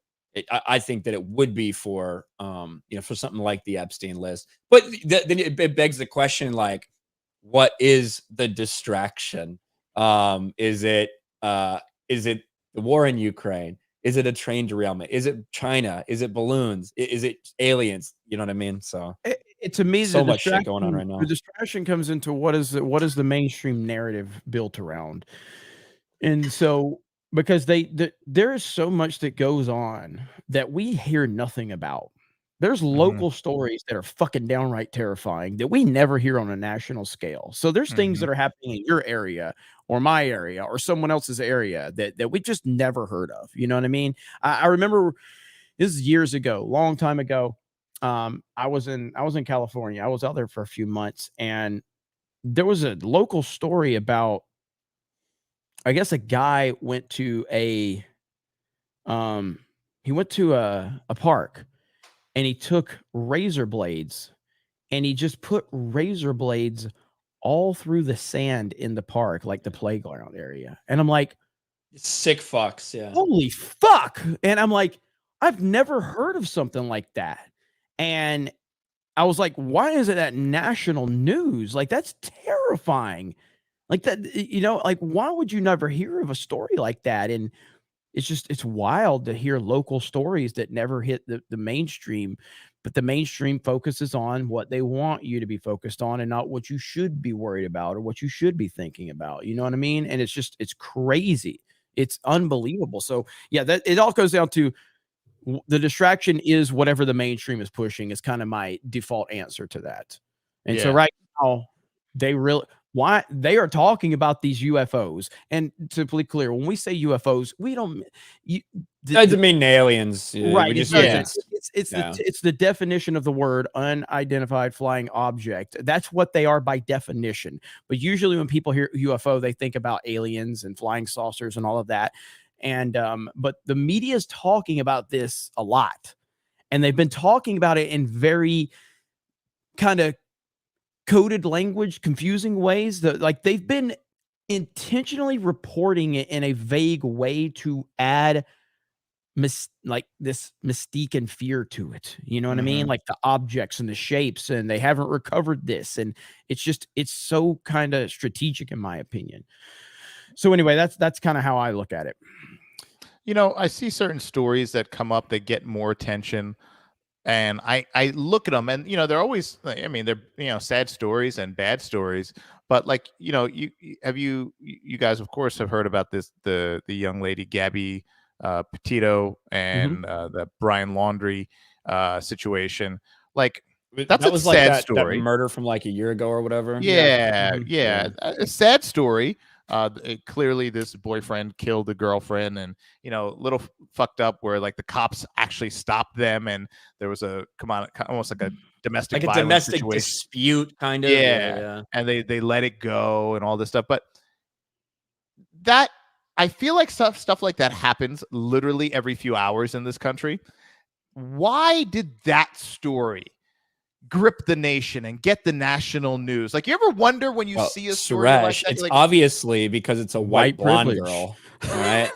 I think that it would be for for something like the Epstein list. But then it begs the question, like, what is the distraction? Is it the war in Ukraine? Is it a train derailment? Is it China? Is it balloons? Is it aliens? You know what I mean? So it to me, so much shit going on right now. The distraction comes into what is the mainstream narrative built around, and so because there is so much that goes on that we hear nothing about. There's local stories that are fucking downright terrifying that we never hear on a national scale. So there's things that are happening in your area or my area or someone else's area that we just never heard of. You know what I mean? I remember this is years ago, long time ago. I was in California. I was out there for a few months, and there was a local story about, I guess, a guy went to a park. And he took razor blades and he just put razor blades all through the sand in the park, like the playground area. And I'm like, sick fucks. Yeah. Holy fuck. And I'm like, I've never heard of something like that. And I was like, why is it at national news? Like, that's terrifying. Like that, like, why would you never hear of a story like that? And it's wild to hear local stories that never hit the mainstream, but the mainstream focuses on what they want you to be focused on and not what you should be worried about or what you should be thinking about. You know what I mean? And it's crazy. It's unbelievable. So yeah, that it all goes down to the distraction is whatever the mainstream is pushing is kind of my default answer to that. And so right now why they are talking about these UFOs. And to be clear, when we say UFOs, we don't doesn't mean aliens, right? It's the definition of the word unidentified flying object. That's what they are by definition. But usually when people hear UFO, they think about aliens and flying saucers and all of that. And but the media is talking about this a lot, and they've been talking about it in very kind of coded language, confusing ways that like they've been intentionally reporting it in a vague way to add like this mystique and fear to it. You know what I mean? Like the objects and the shapes, and they haven't recovered this. And it's so kind of strategic in my opinion. So anyway, that's kind of how I look at it. I see certain stories that come up that get more attention. And I look at them, and they're always, I mean, they're sad stories and bad stories, but like you guys of course have heard about this the young lady Gabby Petito and the Brian Laundrie situation. Like that was sad story. That murder from like a year ago or whatever. A sad story. Clearly this boyfriend killed the girlfriend, and little fucked up where like the cops actually stopped them, and there was almost like a domestic like a violence domestic situation. dispute kind of. Yeah. And they let it go and all this stuff. But that, I feel like stuff like that happens literally every few hours in this country. Why did that story grip the nation and get the national news? Like, you ever wonder when you see a story like that? It's like, obviously because it's a white blonde privilege. girl, right?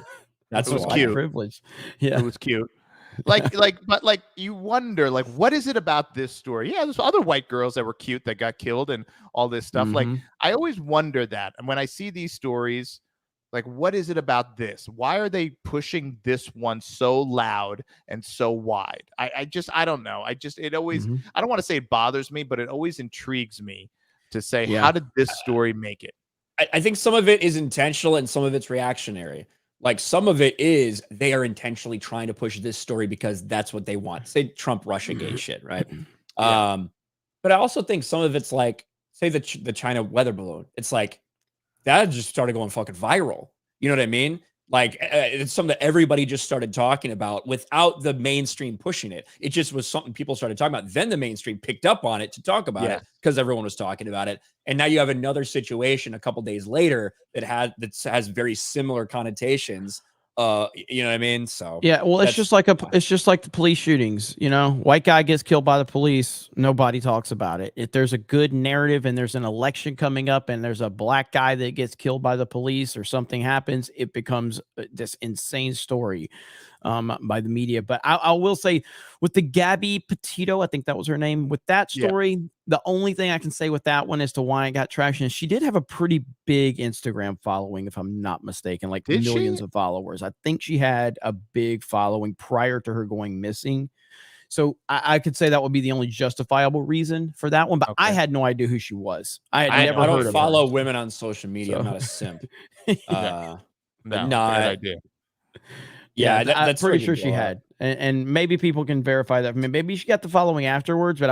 That's It was why. cute. Privilege. Yeah. It was cute. But you wonder, like, what is it about this story? Yeah, there's other white girls that were cute that got killed and all this stuff. Like, I always wonder that. And when I see these stories, like, what is it about this? Why are they pushing this one so loud and so wide? I don't know. It always, I don't want to say it bothers me, but it always intrigues me to say, how did this story make it? I think some of it is intentional and some of it's reactionary. Like, some of it is they are intentionally trying to push this story because that's what they want. Say Trump Russiagate shit, right? Yeah. But I also think some of it's like, say the China weather balloon. It's like that just started going fucking viral. You know what I mean? Like, it's something that everybody just started talking about without the mainstream pushing it. It just was something people started talking about. Then the mainstream picked up on it to talk about it because everyone was talking about it. And now you have another situation a couple days later that has very similar connotations. You know what I mean? So yeah, well, it's just like the police shootings. White guy gets killed by the police, nobody talks about it. If there's a good narrative and there's an election coming up and there's a black guy that gets killed by the police or something happens, it becomes this insane story by the media. But I will say, with the Gabby Petito, I think that was her name, with that story, the only thing I can say with that one as to why it got traction is she did have a pretty big Instagram following, if I'm not mistaken, like millions of followers. I think she had a big following prior to her going missing. So I could say that would be the only justifiable reason for that one. But I had no idea who she was. I don't follow women on social media. So. I'm not a simp. No, bad idea. Yeah, that's pretty sure she had, and maybe people can verify that. I mean, maybe she got the following afterwards, but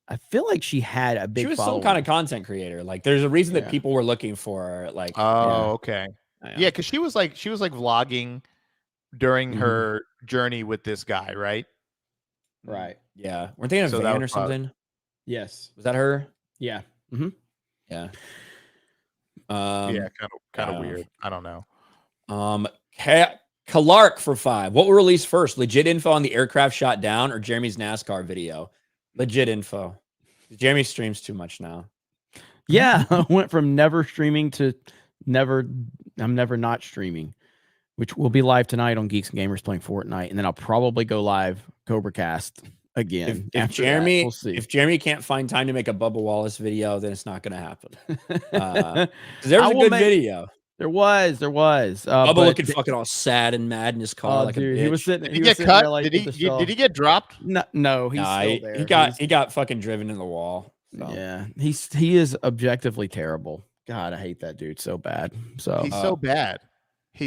I feel like she had a big. She was following. some kind of content creator. Like, there's a reason that people were looking for her. Like, okay, yeah, because she was like vlogging during her journey with this guy, right? Right. Yeah. Weren't they in a van or something? Yes. Was that her? Yeah. Yeah. Yeah, kind of weird. I don't know. Clark for 5. What will release first? Legit info on the aircraft shot down or Jeremy's NASCAR video? Legit info. Jeremy streams too much now. Yeah, I went from never streaming to I'm never not streaming, which will be live tonight on Geeks and Gamers playing Fortnite, and then I'll probably go live CobraCast again. If Jeremy can't find time to make a Bubba Wallace video, then it's not going to happen. Because there was a good video. There was. Bubba looking fucking all sad and mad in his car. Like dude, a bitch. He was sitting. Did he get cut? Like, did he get dropped? No, he's still there. He got fucking driven in the wall. So. Yeah, he is objectively terrible. God, I hate that dude so bad. So he's so bad.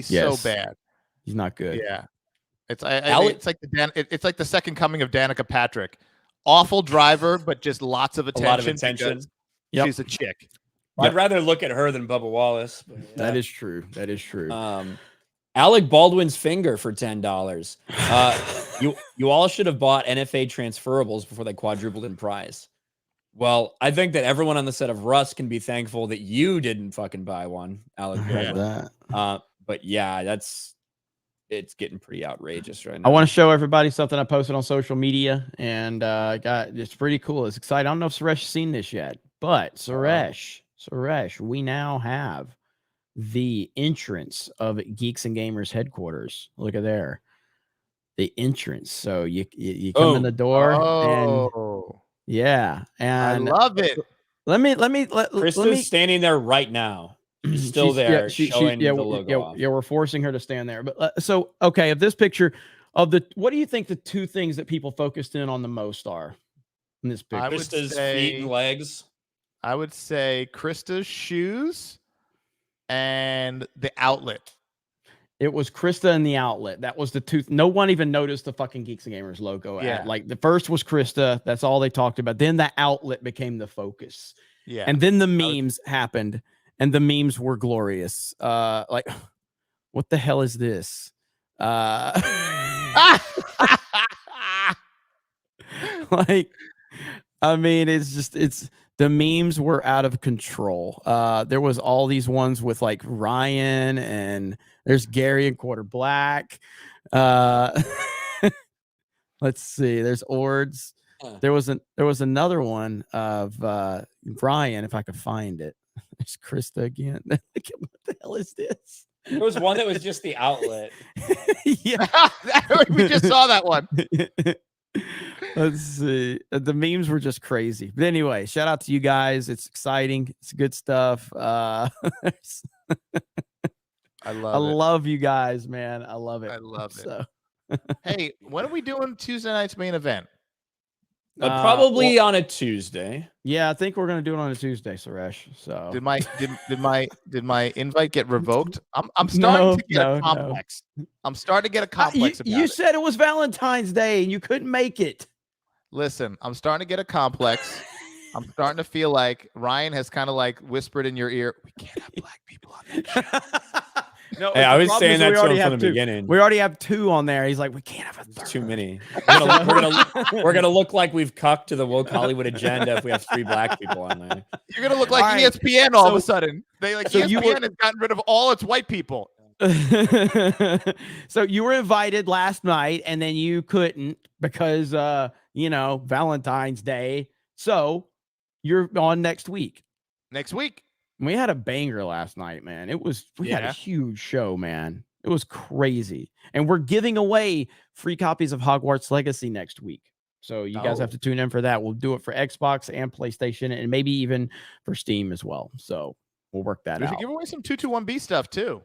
So bad. He's not good. Yeah, it's like the second coming of Danica Patrick. Awful driver, but just lots of attention. A lot of attention. She's a chick. I'd rather look at her than Bubba Wallace. But, That is true. Alec Baldwin's finger for $10. You all should have bought NFA transferables before they quadrupled in price. Well, I think that everyone on the set of Rust can be thankful that you didn't fucking buy one, Alec Baldwin. But yeah, it's getting pretty outrageous right now. I want to show everybody something I posted on social media, and it's pretty cool. It's exciting. I don't know if Suresh has seen this yet, but Suresh, we now have the entrance of Geeks and Gamers headquarters. Look at there, the entrance. So you come in the door, and yeah, and I love it. Let me. Krista's standing there right now. She's still there, showing the logo off. Yeah, we're forcing her to stand there. But so okay, of this picture, what do you think the two things that people focused in on the most are in this picture? Krista's feet and legs. I would say Krista's shoes and the outlet. It was Krista and the outlet. That was the two. No one even noticed the fucking Geeks and Gamers logo. Yeah. Like the first was Krista. That's all they talked about. Then the outlet became the focus. Yeah. And then the memes happened. and the memes were glorious. Like, what the hell is this? Like, I mean, it's the memes were out of control. There was all these ones with like Ryan, and there's Gary and Quarter Black. Let's see, there's Ords. There was another one of Ryan, if I could find it. There's Krista again. What the hell is this? There was one that was just the outlet. Yeah. We just saw that one. Let's see. The memes were just crazy. But anyway, shout out to you guys. It's exciting. It's good stuff. I love you guys, man. I love it. I love it. So. Hey, when are we doing Tuesday night's main event? Probably on a Tuesday. Yeah, I think we're gonna do it on a Tuesday, Suresh. So did my invite get revoked? I'm starting to get a complex. No. I'm starting to get a complex. You said it was Valentine's Day and you couldn't make it. Listen, I'm starting to get a complex. I'm starting to feel like Ryan has kind of like whispered in your ear, "We can't have black people on that show." No, hey, I was saying that to him from the beginning. We already have 2 on there. He's like, we can't have a third. Too many. We're gonna look like we've cucked to the woke Hollywood agenda if we have 3 black people on there. You're gonna look like ESPN all of a sudden. They like ESPN has gotten rid of all its white people. So you were invited last night, and then you couldn't because Valentine's Day. So you're on next week. Next week. We had a banger last night, man. We had a huge show, man. It was crazy. And we're giving away free copies of Hogwarts Legacy next week. So you guys have to tune in for that. We'll do it for Xbox and PlayStation, and maybe even for Steam as well. So we'll work that out. We should give away some 221B stuff too.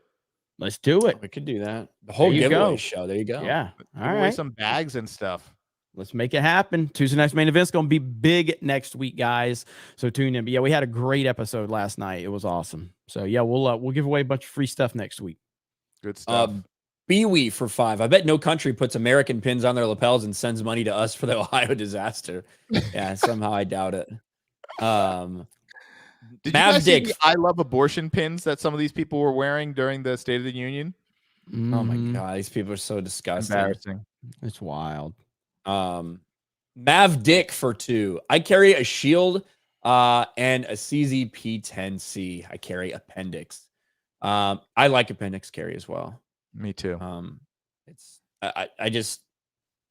Let's do it. We could do that. The whole giveaway show. There you go. Yeah. All right. Some bags and stuff. Let's make it happen. Tuesday night's main event's going to be big next week, guys. So tune in. But yeah, we had a great episode last night. It was awesome. So yeah, we'll give away a bunch of free stuff next week. Good stuff. Biwi for 5. I bet No Country puts American pins on their lapels and sends money to us for the Ohio disaster. Yeah, somehow I doubt it. Did you guys see the I love abortion pins that some of these people were wearing during the State of the Union? Mm-hmm. Oh my God, these people are so disgusting. Embarrassing. It's wild. Mav Dick for 2. I carry a shield and a CZP-10C. I carry appendix. I like appendix carry as well. Me too. I just,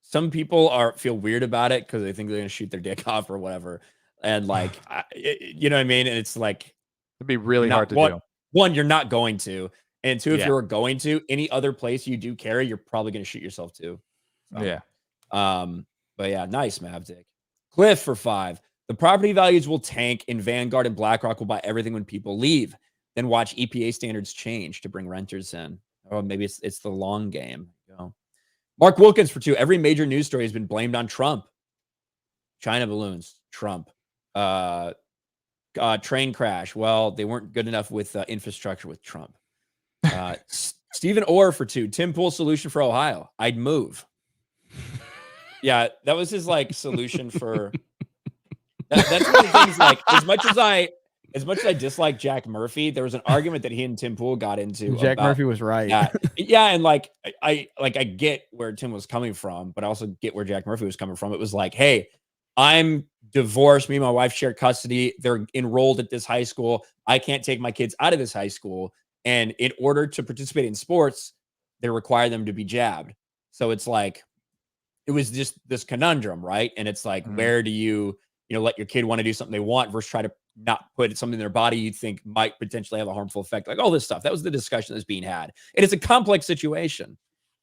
some people feel weird about it because they think they're gonna shoot their dick off or whatever, and like you know what I mean. And it's like it'd be really hard to do. One, you're not going to, and 2, if you're going to any other place you do carry, you're probably gonna shoot yourself too. So, yeah. But yeah, nice, Mavdick. Cliff for 5. The property values will tank, and Vanguard and BlackRock will buy everything when people leave. Then watch EPA standards change to bring renters in. Or maybe it's the long game. Mark Wilkins for 2. Every major news story has been blamed on Trump. China balloons, Trump. Train crash. Well, they weren't good enough with infrastructure with Trump. Stephen Orr for 2. Tim Pool's solution for Ohio. I'd move. Yeah, that was his like solution for. That's one of the things. Like as much as I dislike Jack Murphy, there was an argument that he and Tim Pool got into. Jack Murphy was right. Yeah, and like I get where Tim was coming from, but I also get where Jack Murphy was coming from. It was like, hey, I'm divorced. Me and my wife share custody. They're enrolled at this high school. I can't take my kids out of this high school, and in order to participate in sports, they require them to be jabbed. So it's like. It was just this conundrum, right? And it's like, where do you let your kid want to do something they want versus try to not put something in their body you think might potentially have a harmful effect, like all this stuff. That was the discussion that's being had, and it's a complex situation.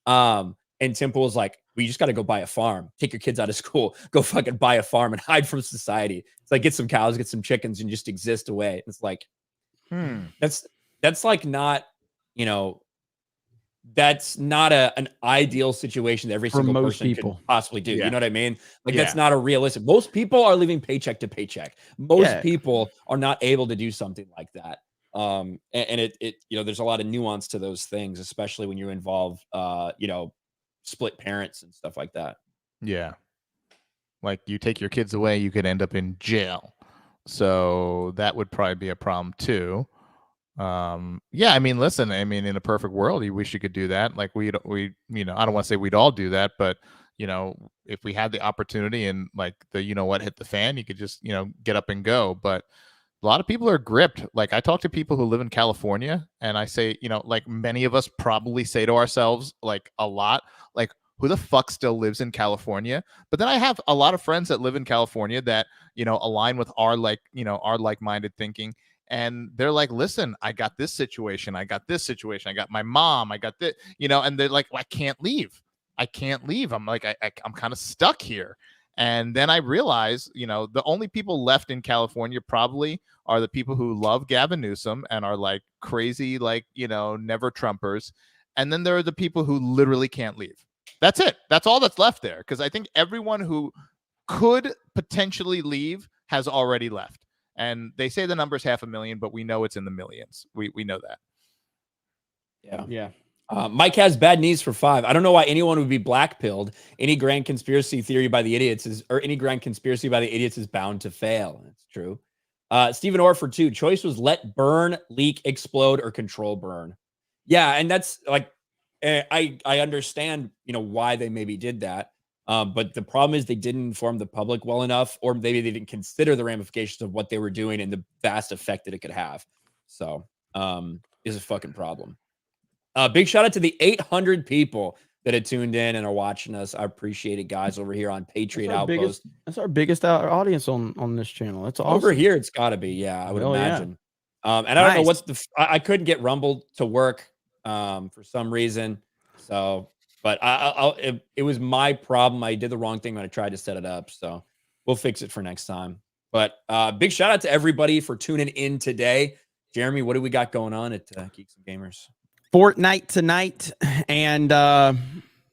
And Tim Pool was like, "We just got to go buy a farm, take your kids out of school, go fucking buy a farm and hide from society. It's like get some cows, get some chickens, and just exist away." It's like, that's like not, that's not an ideal situation that every single person could possibly do. Yeah. You know what I mean? Like that's not a realistic. Most people are living paycheck to paycheck. Most people are not able to do something like that. And it there's a lot of nuance to those things, especially when you involve split parents and stuff like that. Yeah. Like you take your kids away, you could end up in jail. So that would probably be a problem too. Yeah, I mean, listen, I mean, in a perfect world, you wish you could do that. Like we, you know, I don't want to say we'd all do that, but you know, if we had the opportunity and like the, you know what, hit the fan, you could just, you know, get up and go. But a lot of people are gripped. Like I talk to people who live in California and I say, you know, like many of us probably say to ourselves like a lot, like who the fuck still lives in California? But then I have a lot of friends that live in California that, you know, align with our like, you know, our like-minded thinking. And they're like, listen, I got this situation. I got this situation. I got my mom. I got this, you know, and they're like, I can't leave. I can't leave. I'm like, I'm kind of stuck here. And then I realized, you know, the only people left in California probably are the people who love Gavin Newsom and are like crazy, like, you know, never Trumpers. And then there are the people who literally can't leave. That's it. That's all that's left there. Because I think everyone who could potentially leave has already left. And they say the number's 500,000, but we know it's in the millions. We know that. Yeah. Yeah. Mike has bad knees for 5. I don't know why anyone would be blackpilled. Any grand conspiracy theory by the idiots is, or any grand conspiracy by the idiots is bound to fail. That's true. Stephen Orr for 2. Choice was let burn, leak, explode, or control burn. Yeah, and that's like, I understand, you know, why they maybe did that. But the problem is they didn't inform the public well enough, or maybe they didn't consider the ramifications of what they were doing and the vast effect that it could have. So, is a fucking problem. Big shout out to the 800 people that had tuned in and are watching us. I appreciate it, guys, over here on Patriot Outpost. That's our biggest audience on this channel. That's awesome. Over here, it's got to be. Yeah, I would imagine. Yeah. And I don't know what's the. I couldn't get Rumble to work for some reason. So, but it was my problem. I did the wrong thing when I tried to set it up. So we'll fix it for next time. But big shout out to everybody for tuning in today. Jeremy, what do we got going on at Geeks and Gamers? Fortnite tonight, and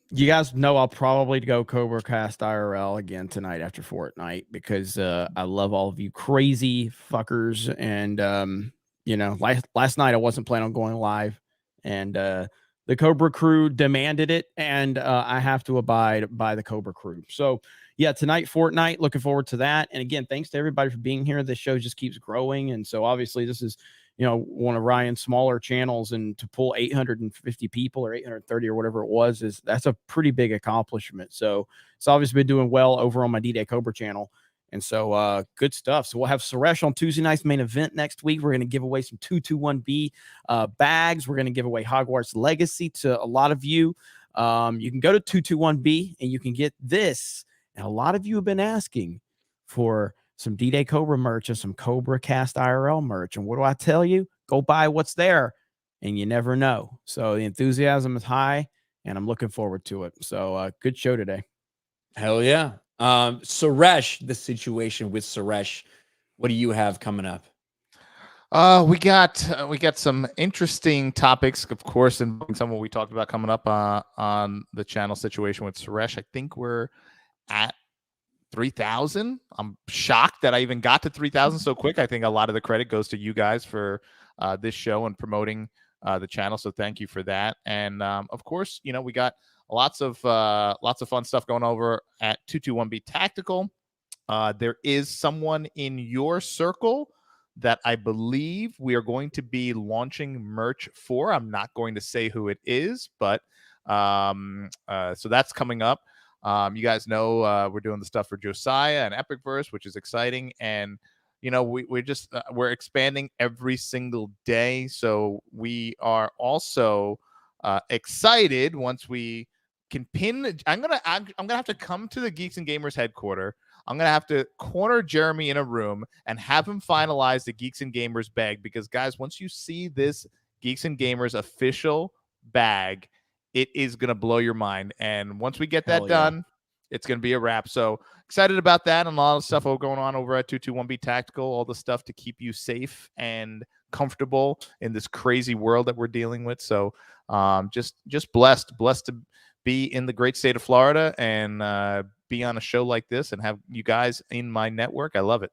you guys know I'll probably go Cobra Cast IRL again tonight after Fortnite because I love all of you crazy fuckers. And you know, last night I wasn't planning on going live, and the Cobra crew demanded it, and I have to abide by the Cobra crew. So yeah, tonight Fortnite. Looking forward to that. And again, thanks to everybody for being here. This show just keeps growing, and so obviously this is, you know, one of Ryan's smaller channels, and to pull 850 people or 830 or whatever it was, that's a pretty big accomplishment. So it's obviously been doing well over on my D-Day Cobra channel. And so good stuff. So we'll have Suresh on Tuesday night's main event next week. We're going to give away some 221B bags. We're going to give away Hogwarts Legacy to a lot of you. You can go to 221B and you can get this. And a lot of you have been asking for some D-Day Cobra merch and some Cobra Cast IRL merch. And what do I tell you? Go buy what's there, and you never know. So the enthusiasm is high, and I'm looking forward to it. So good show today. Hell yeah. Suresh, the situation with Suresh, what do you have coming up? We got some interesting topics, of course, and some of what we talked about coming up on the channel situation with Suresh. I think we're at 3,000. I'm shocked that I even got to 3,000 so quick. I think a lot of the credit goes to you guys for this show and promoting the channel. So thank you for that. And of course, you know, we got lots of fun stuff going over at 221B Tactical. There is someone in your circle that I believe we are going to be launching merch for. I'm not going to say who it is, but so that's coming up. You guys know we're doing the stuff for Josiah and Epicverse, which is exciting. And, you know, we're just we're expanding every single day. So we are also excited once we can pin. I'm gonna have to come to the Geeks and Gamers headquarters. I'm gonna have to corner Jeremy in a room and have him finalize the Geeks and Gamers bag, because guys, once you see this Geeks and Gamers official bag, it is going to blow your mind. And once we get that done, it's going to be a wrap. So excited about that, and a lot of stuff going on over at 221B Tactical, all the stuff to keep you safe and comfortable in this crazy world that we're dealing with. So just blessed to be in the great state of Florida and be on a show like this and have you guys in my network. I love it.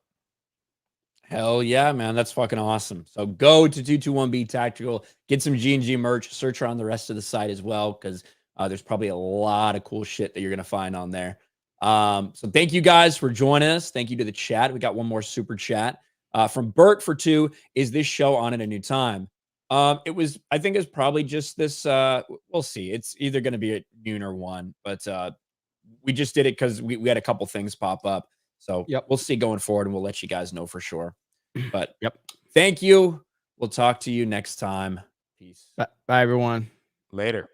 Hell yeah, man. That's fucking awesome. So go to 221B Tactical, get some G&G merch, search around the rest of the site as well, because there's probably a lot of cool shit that you're going to find on there. So thank you guys for joining us. Thank you to the chat. We got one more super chat from Bert for 2. Is this show on at a new time? I think it's probably just this. We'll see. It's either going to be a noon or 1, but we just did it because we had a couple things pop up. So we'll see going forward, and we'll let you guys know for sure. But thank you. We'll talk to you next time. Peace. Bye everyone. Later.